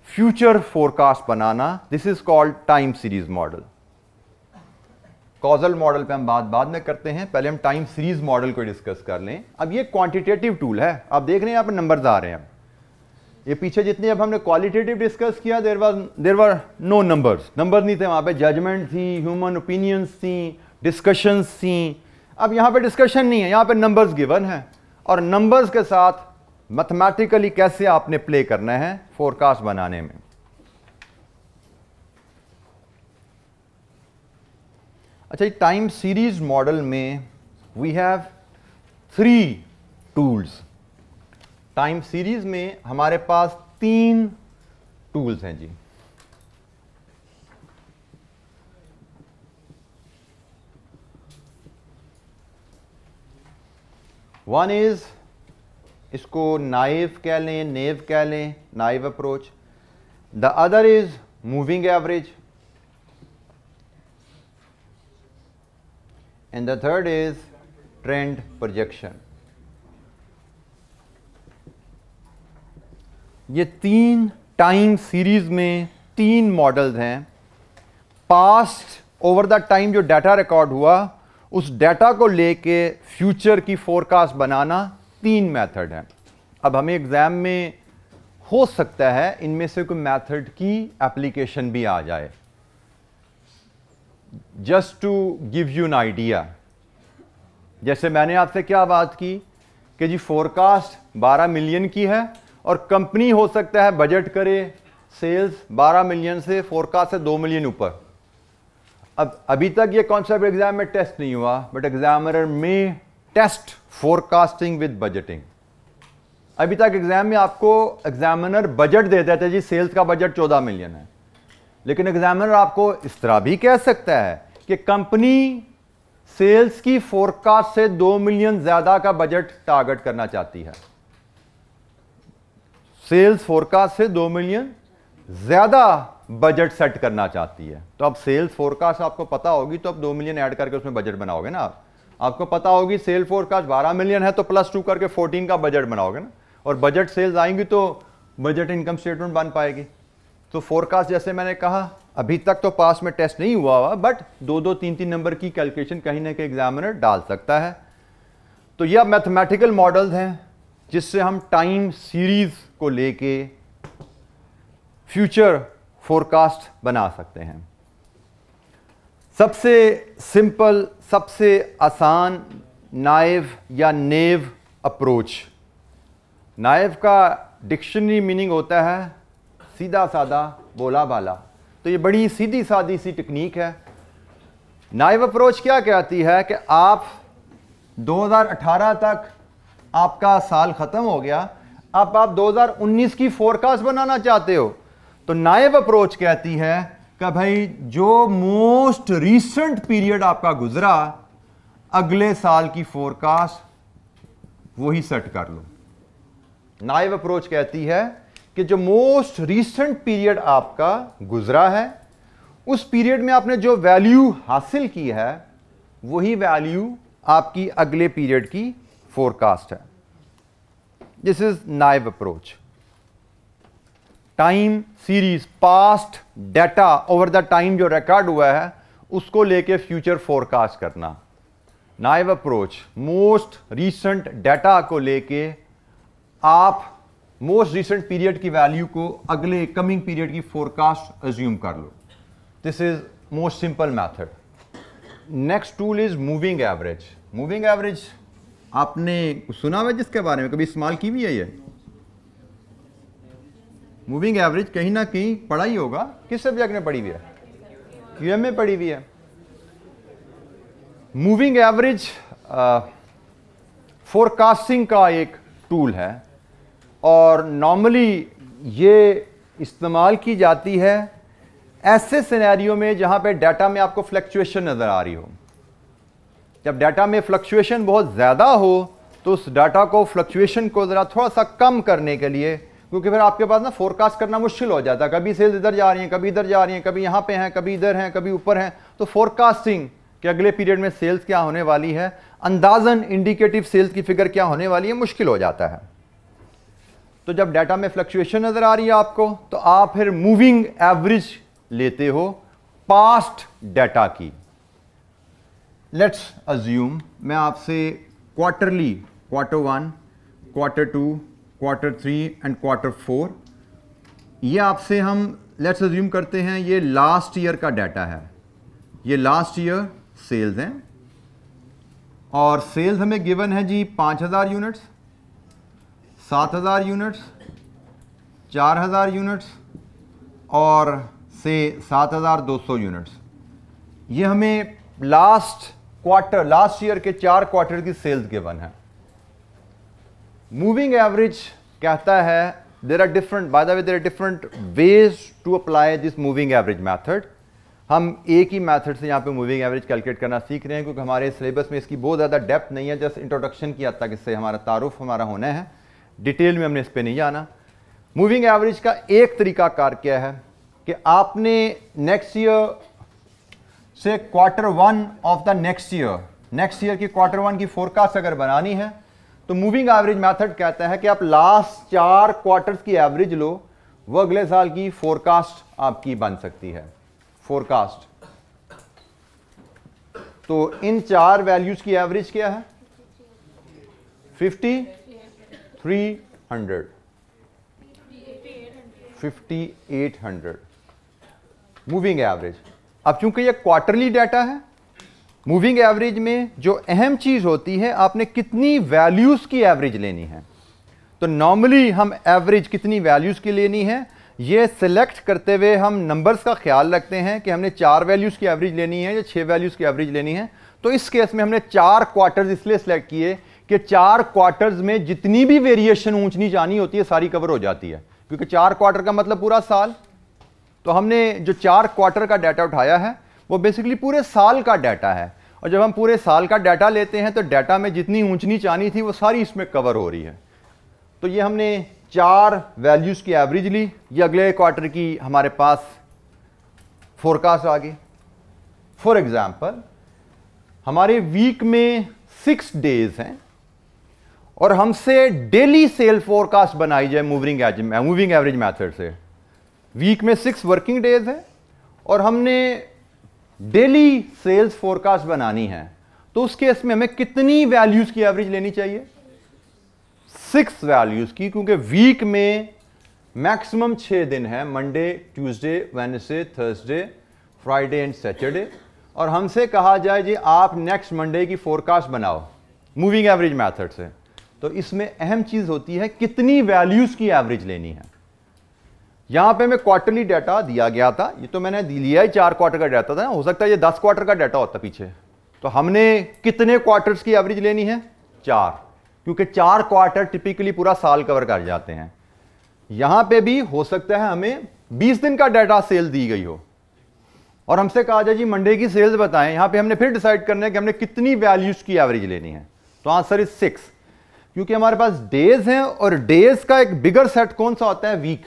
future forecast banana, this is called time series model. Causal model पे हम बात बाद में करते हैं, पहले हम टाइम सीरीज मॉडल को डिस्कस कर लें। अब ये क्वांटिटेटिव टूल है, आप देख रहे हैं यहाँ पर नंबर्स आ रहे हैं। ये पीछे जितने अब हमने क्वालिटेटिव डिस्कस किया, देयर वर नो नंबर्स नहीं थे वहाँ पे, जजमेंट थी, ह्यूमन ओपिनियंस थी, डिस्कशंस थी। अब यहाँ पे डिस्कशन नहीं है, यहाँ पे नंबर्स गिवन है और नंबर्स के साथ मैथमेटिकली कैसे आपने प्ले करना है फोरकास्ट बनाने में। अच्छा, टाइम सीरीज मॉडल में we have 3 tools. Time series में हमारे पास 3 टूल्स हैं जी। वन इज, इसको नाइव कह लें, नेव कह लें, naive approach. The other is moving average and the third is trend projection. ये 3 टाइम सीरीज में 3 मॉडल्स हैं। पास्ट ओवर द टाइम जो डाटा रिकॉर्ड हुआ, उस डाटा को लेके फ्यूचर की फोरकास्ट बनाना 3 मेथड हैं। अब हमें एग्जाम में हो सकता है इनमें से कोई मेथड की एप्लीकेशन भी आ जाए। Just to give you an idea, जैसे मैंने आपसे क्या बात की कि जी फोरकास्ट 12 मिलियन की है और कंपनी हो सकता है बजट करे सेल्स 12 मिलियन से, फोरकास्ट से 2 मिलियन ऊपर। अब अभी तक ये कॉन्सेप्ट एग्जाम में टेस्ट नहीं हुआ, बट एग्जामिनर में टेस्ट फोरकास्टिंग विद बजटिंग। अभी तक एग्जाम में आपको एग्जामिनर बजट दे देता है जी सेल्स का बजट 14 मिलियन है, लेकिन एग्जामिनर आपको इस तरह भी कह सकता है कि कंपनी सेल्स की फोरकास्ट से 2 मिलियन ज्यादा का बजट टारगेट करना चाहती है। सेल्स फोरकास्ट से 2 मिलियन ज्यादा बजट सेट करना चाहती है। तो अब सेल्स फोरकास्ट आपको पता होगी तो अब 2 मिलियन ऐड करके उसमें बजट बनाओगे ना। आपको पता होगी सेल फोरकास्ट 12 मिलियन है तो +2 करके 14 का बजट बनाओगे ना, और बजट सेल्स आएंगी तो बजट इनकम स्टेटमेंट बन पाएगी। तो फोरकास्ट जैसे मैंने कहा अभी तक तो पास में टेस्ट नहीं हुआ, बट 2-2, 3-3 नंबर की कैलकुलेशन कहीं ना कहीं एग्जामिनर डाल सकता है। तो ये अब मैथमेटिकल मॉडल्स हैं जिससे हम टाइम सीरीज को लेके फ्यूचर फोरकास्ट बना सकते हैं। सबसे सिंपल, सबसे आसान नाइव या नेव अप्रोच। नाइव का डिक्शनरी मीनिंग होता है सीधा साधा, बोला बाला। तो ये बड़ी सीधी सादी सी टेक्निक है। नाइव अप्रोच क्या कहती है कि आप 2018 तक आपका साल खत्म हो गया, अब आप 2019 की फोरकास्ट बनाना चाहते हो, तो नाइव अप्रोच कहती है कि भाई जो मोस्ट रीसेंट पीरियड आपका गुजरा, अगले साल की फोरकास्ट वही सेट कर लो। नाइव अप्रोच कहती है कि जो मोस्ट रीसेंट पीरियड आपका गुजरा है, उस पीरियड में आपने जो वैल्यू हासिल की है, वही वैल्यू आपकी अगले पीरियड की फोरकास्ट है। This is naive approach. Time series, past data over the time जो रिकॉर्ड हुआ है उसको लेके फ्यूचर फोरकास्ट करना। Naive approach, most recent data को लेके आप मोस्ट रीसेंट पीरियड की वैल्यू को अगले कमिंग पीरियड की फोरकास्ट अज्यूम कर लो। This is most simple method. Next tool is moving average. Moving average आपने सुना हुआ जिसके बारे में, कभी इस्तेमाल की भी है ये? मूविंग एवरेज कहीं ना कहीं पढ़ा ही होगा। किस सब्जेक्ट में पढ़ी हुई है? क्यूएम में पढ़ी हुई है। मूविंग एवरेज फोरकास्टिंग का एक टूल है और नॉर्मली ये इस्तेमाल की जाती है ऐसे सिनेरियो में जहां पे डाटा में आपको फ्लक्चुएशन नजर आ रही हो। जब डाटा में फ्लक्चुएशन बहुत ज़्यादा हो तो उस डाटा को फ्लक्चुएशन को ज़रा थोड़ा सा कम करने के लिए, क्योंकि फिर आपके पास ना फोरकास्ट करना मुश्किल हो जाता है, कभी सेल्स इधर जा रही हैं, कभी इधर जा रही हैं, कभी यहाँ पे हैं, कभी इधर हैं, कभी ऊपर हैं, तो फोरकास्टिंग कि अगले पीरियड में सेल्स क्या होने वाली है, अंदाजन इंडिकेटिव सेल्स की फिगर क्या होने वाली है, मुश्किल हो जाता है। तो जब डाटा में फ्लक्चुएशन नजर आ रही है आपको, तो आप फिर मूविंग एवरेज लेते हो पास्ट डाटा की। लेट्स अज्यूम मैं आपसे quarterly, quarter 1, quarter 2, quarter 3 and quarter 4, ये आपसे हम लेट्स अज्यूम करते हैं ये लास्ट ईयर का डाटा है। ये लास्ट ईयर सेल्स हैं और सेल्स हमें गिवन है जी 5000 यूनिट्स, 7000 यूनिट्स, 4000 यूनिट्स और से 7200 यूनिट्स। ये हमें लास्ट क्वार्टर, लास्ट ईयर के 4 क्वार्टर की सेल्स गिवन है। मूविंग एवरेज कहता है there are different, by the way there are different ways to apply this moving average method. हम एक ही मेथड से यहाँ पे मूविंग एवरेज कैलकुलेट करना सीख रहे हैं क्योंकि हमारे सिलेबस में इसकी बहुत ज़्यादा डेप्थ नहीं है, जस्ट इंट्रोडक्शन की हद तक इससे हमारा तारुफ हमारा होना है, डिटेल में हमने इस पर नहीं जाना। मूविंग एवरेज का एक तरीका कार क्या है कि आपने नेक्स्ट ईयर से quarter 1 of the next year की क्वार्टर 1 की फोरकास्ट अगर बनानी है तो मूविंग एवरेज मेथड कहता है कि आप लास्ट 4 क्वार्टर्स की एवरेज लो, वो अगले साल की फोरकास्ट आपकी बन सकती है। फोरकास्ट तो इन 4 वैल्यूज की एवरेज क्या है? 50, 300, 5800 मूविंग एवरेज। अब चूंकि ये क्वार्टरली डाटा है, मूविंग एवरेज में जो अहम चीज होती है आपने कितनी वैल्यूज की एवरेज लेनी है। तो नॉर्मली हम एवरेज कितनी वैल्यूज की लेनी है ये सिलेक्ट करते हुए हम नंबर्स का ख्याल रखते हैं कि हमने 4 वैल्यूज की एवरेज लेनी है या 6 वैल्यूज की एवरेज लेनी है। तो इस केस में हमने 4 क्वार्टर्स इसलिए सिलेक्ट किए कि 4 क्वार्टर्स में जितनी भी वेरिएशन ऊंच नीच आनी होती है सारी कवर हो जाती है, क्योंकि 4 क्वार्टर का मतलब पूरा साल। तो हमने जो 4 क्वार्टर का डाटा उठाया है वो बेसिकली पूरे साल का डाटा है, और जब हम पूरे साल का डाटा लेते हैं तो डाटा में जितनी ऊंच नीच आनी थी वो सारी इसमें कवर हो रही है। तो ये हमने 4 वैल्यूज की एवरेज ली, ये अगले क्वार्टर की हमारे पास फोरकास्ट आ गई। फॉर एग्जाम्पल हमारे वीक में 6 डेज हैं और हमसे डेली सेल फोरकास्ट बनाई जाए मूविंग एवरेज मेथड से। वीक में 6 वर्किंग डेज है और हमने डेली सेल्स फोरकास्ट बनानी है, तो उस केस में हमें कितनी वैल्यूज की एवरेज लेनी चाहिए? 6 वैल्यूज की, क्योंकि वीक में मैक्सिमम 6 दिन है, Monday, Tuesday, Wednesday, Thursday, Friday and Saturday. और हमसे कहा जाए जी आप नेक्स्ट मंडे की फोरकास्ट बनाओ मूविंग एवरेज मेथड से, तो इसमें अहम चीज होती है कितनी वैल्यूज की एवरेज लेनी है। यहां पे मैं क्वार्टरली डाटा दिया गया था, ये तो मैंने लिया ही 4 क्वार्टर का डाटा था, हो सकता है ये 10 क्वार्टर का डाटा होता पीछे। तो हमने कितने क्वार्टर्स की एवरेज लेनी है? 4, क्योंकि 4 क्वार्टर टिपिकली पूरा साल कवर कर जाते हैं। यहां पे भी हो सकता है हमें 20 दिन का डाटा सेल दी गई हो और हमसे कहा जाए जी मंडे की सेल्स बताएं। यहां पे हमने फिर डिसाइड करना है कि हमने कितनी वैल्यूज की एवरेज लेनी है। तो आंसर इज 6, क्योंकि हमारे पास डेज हैं और डेज का एक बिगर सेट कौन सा होता है? वीक।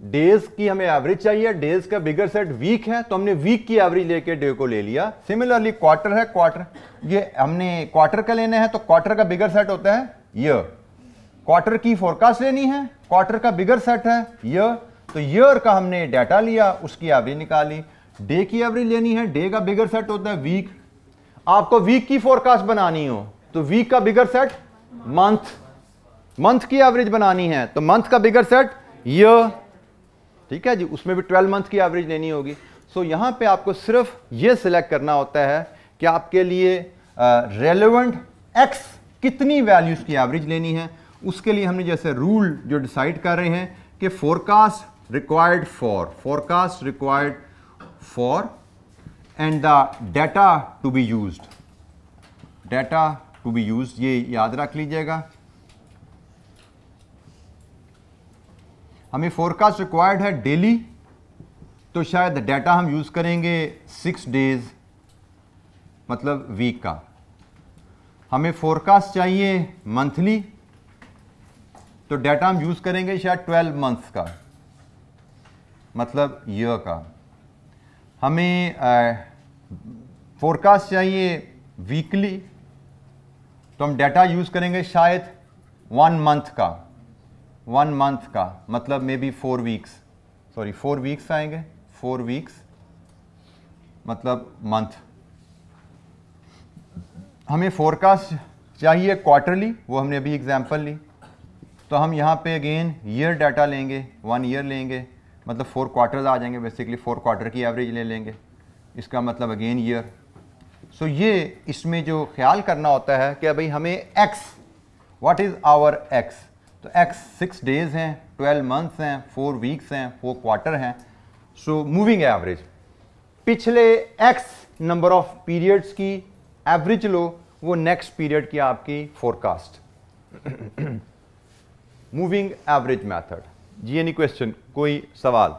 डेज की हमें एवरेज चाहिए, डेज का बिगर सेट वीक है तो हमने वीक की एवरेज लेके डे को ले लिया। सिमिलरली क्वार्टर है, क्वार्टर ये हमने क्वार्टर का लेना है तो क्वार्टर का बिगर सेट होता है ईयर। क्वार्टर की फोरकास्ट लेनी है, क्वार्टर का बिगर सेट है ईयर, तो ईयर का हमने डाटा लिया, उसकी एवरेज निकाली। डे की एवरेज लेनी है, डे का बिगर सेट होता है वीक। आपको वीक की फोरकास्ट बनानी हो तो वीक का बिगर सेट मंथ, मंथ की एवरेज बनानी है तो मंथ का बिगर सेट ईयर। ठीक है जी, उसमें भी 12 मंथ की एवरेज लेनी होगी। सो यहां पे आपको सिर्फ ये सिलेक्ट करना होता है कि आपके लिए रेलेवेंट एक्स कितनी वैल्यूज की एवरेज लेनी है। उसके लिए हमने जैसे रूल जो डिसाइड कर रहे हैं कि forecast required for and the data to be used, ये याद रख लीजिएगा। हमें फोरकास्ट रिक्वायर्ड है डेली, तो शायद डाटा हम यूज करेंगे 6 डेज मतलब वीक का। हमें फोरकास्ट चाहिए मंथली, तो डाटा हम यूज करेंगे शायद 12 मंथ्स का मतलब ईयर का। हमें फोरकास्ट चाहिए वीकली, तो हम डाटा यूज करेंगे शायद 1 मंथ का मतलब मे बी 4 वीक्स आएंगे, 4 वीक्स मतलब मंथ। हमें फोरकास्ट चाहिए क्वार्टरली, वो हमने अभी एग्जांपल ली, तो हम यहाँ पे अगेन ईयर डाटा लेंगे, 1 ईयर लेंगे मतलब 4 क्वार्टर्स आ जाएंगे, बेसिकली 4 क्वार्टर की एवरेज ले लेंगे, इसका मतलब अगेन ईयर। सो ये इसमें जो ख्याल करना होता है कि भाई हमें X, what is our X, तो एक्स 6 डेज हैं, 12 मंथ्स हैं, 4 वीक्स हैं, 4 क्वार्टर हैं। सो मूविंग एवरेज, पिछले एक्स नंबर ऑफ पीरियड्स की एवरेज लो, वो नेक्स्ट पीरियड की आपकी फोरकास्ट। Moving average method. जी एनी क्वेश्चन, कोई सवाल?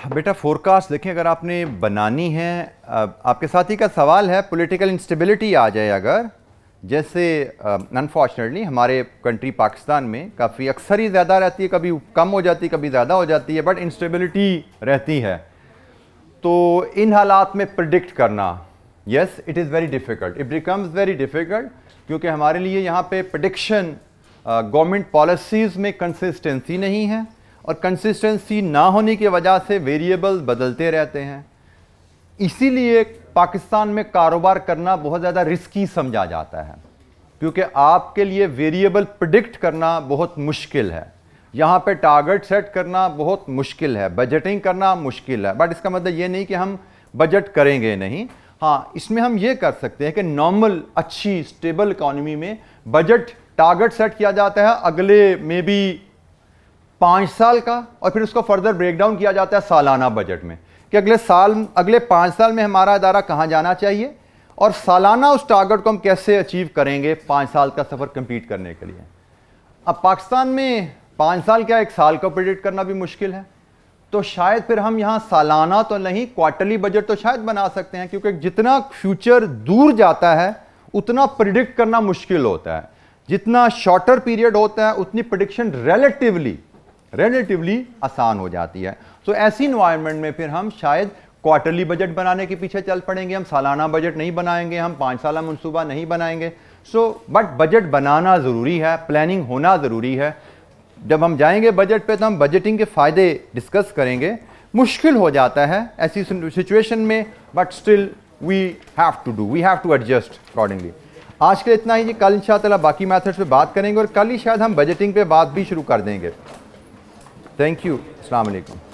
बेटा फोरकास्ट देखें, अगर आपने बनानी है, आपके साथी का सवाल है पॉलिटिकल इंस्टेबिलिटी आ जाए अगर, जैसे अनफॉर्चुनेटली हमारे कंट्री पाकिस्तान में काफ़ी अक्सर ही ज़्यादा रहती है, कभी कम हो जाती है, कभी ज़्यादा हो जाती है, बट इंस्टेबिलिटी रहती है, तो इन हालात में प्रिडिक्ट करना, yes it is very difficult, it becomes very difficult, क्योंकि हमारे लिए यहाँ पे प्रिडिक्शन गवर्नमेंट पॉलिसीज़ में कंसिस्टेंसी नहीं है, और कंसिस्टेंसी ना होने की वजह से वेरिएबल बदलते रहते हैं। इसीलिए पाकिस्तान में कारोबार करना बहुत ज़्यादा रिस्की समझा जाता है, क्योंकि आपके लिए वेरिएबल प्रिडिक्ट करना बहुत मुश्किल है, यहाँ पे टारगेट सेट करना बहुत मुश्किल है, बजटिंग करना मुश्किल है। बट इसका मतलब ये नहीं कि हम बजट करेंगे नहीं, हाँ इसमें हम ये कर सकते हैं कि नॉर्मल अच्छी स्टेबल इकॉनमी में बजट टारगेट सेट किया जाता है अगले मे बी 5 साल का, और फिर उसको फर्दर ब्रेक डाउन किया जाता है सालाना बजट में कि अगले 5 साल में हमारा अदारा कहाँ जाना चाहिए, और सालाना उस टारगेट को हम कैसे अचीव करेंगे 5 साल का सफ़र कंप्लीट करने के लिए। अब पाकिस्तान में 5 साल क्या 1 साल को प्रेडिक्ट करना भी मुश्किल है, तो शायद फिर हम यहाँ सालाना तो नहीं क्वार्टरली बजट तो शायद बना सकते हैं, क्योंकि जितना फ्यूचर दूर जाता है उतना प्रिडिक्ट करना मुश्किल होता है, जितना शॉर्टर पीरियड होता है उतनी प्रिडिक्शन रिलेटिवली आसान हो जाती है। तो ऐसी इन्वायरमेंट में फिर हम शायद क्वार्टरली बजट बनाने के पीछे चल पड़ेंगे, हम सालाना बजट नहीं बनाएंगे, हम 5 साला मनसूबा नहीं बनाएंगे। बट बजट बनाना ज़रूरी है, प्लानिंग होना ज़रूरी है। जब हम जाएंगे बजट पे तो हम बजटिंग के फ़ायदे डिस्कस करेंगे। मुश्किल हो जाता है ऐसी सिचुएशन में, but still we have to adjust accordingly. आज के इतना ही, कल इंशाअल्लाह बाकी मैथड्स पे बात करेंगे, और कल ही शायद हम बजटिंग पे बात भी शुरू कर देंगे। थैंक यू, अस्सलाम वालेकुम।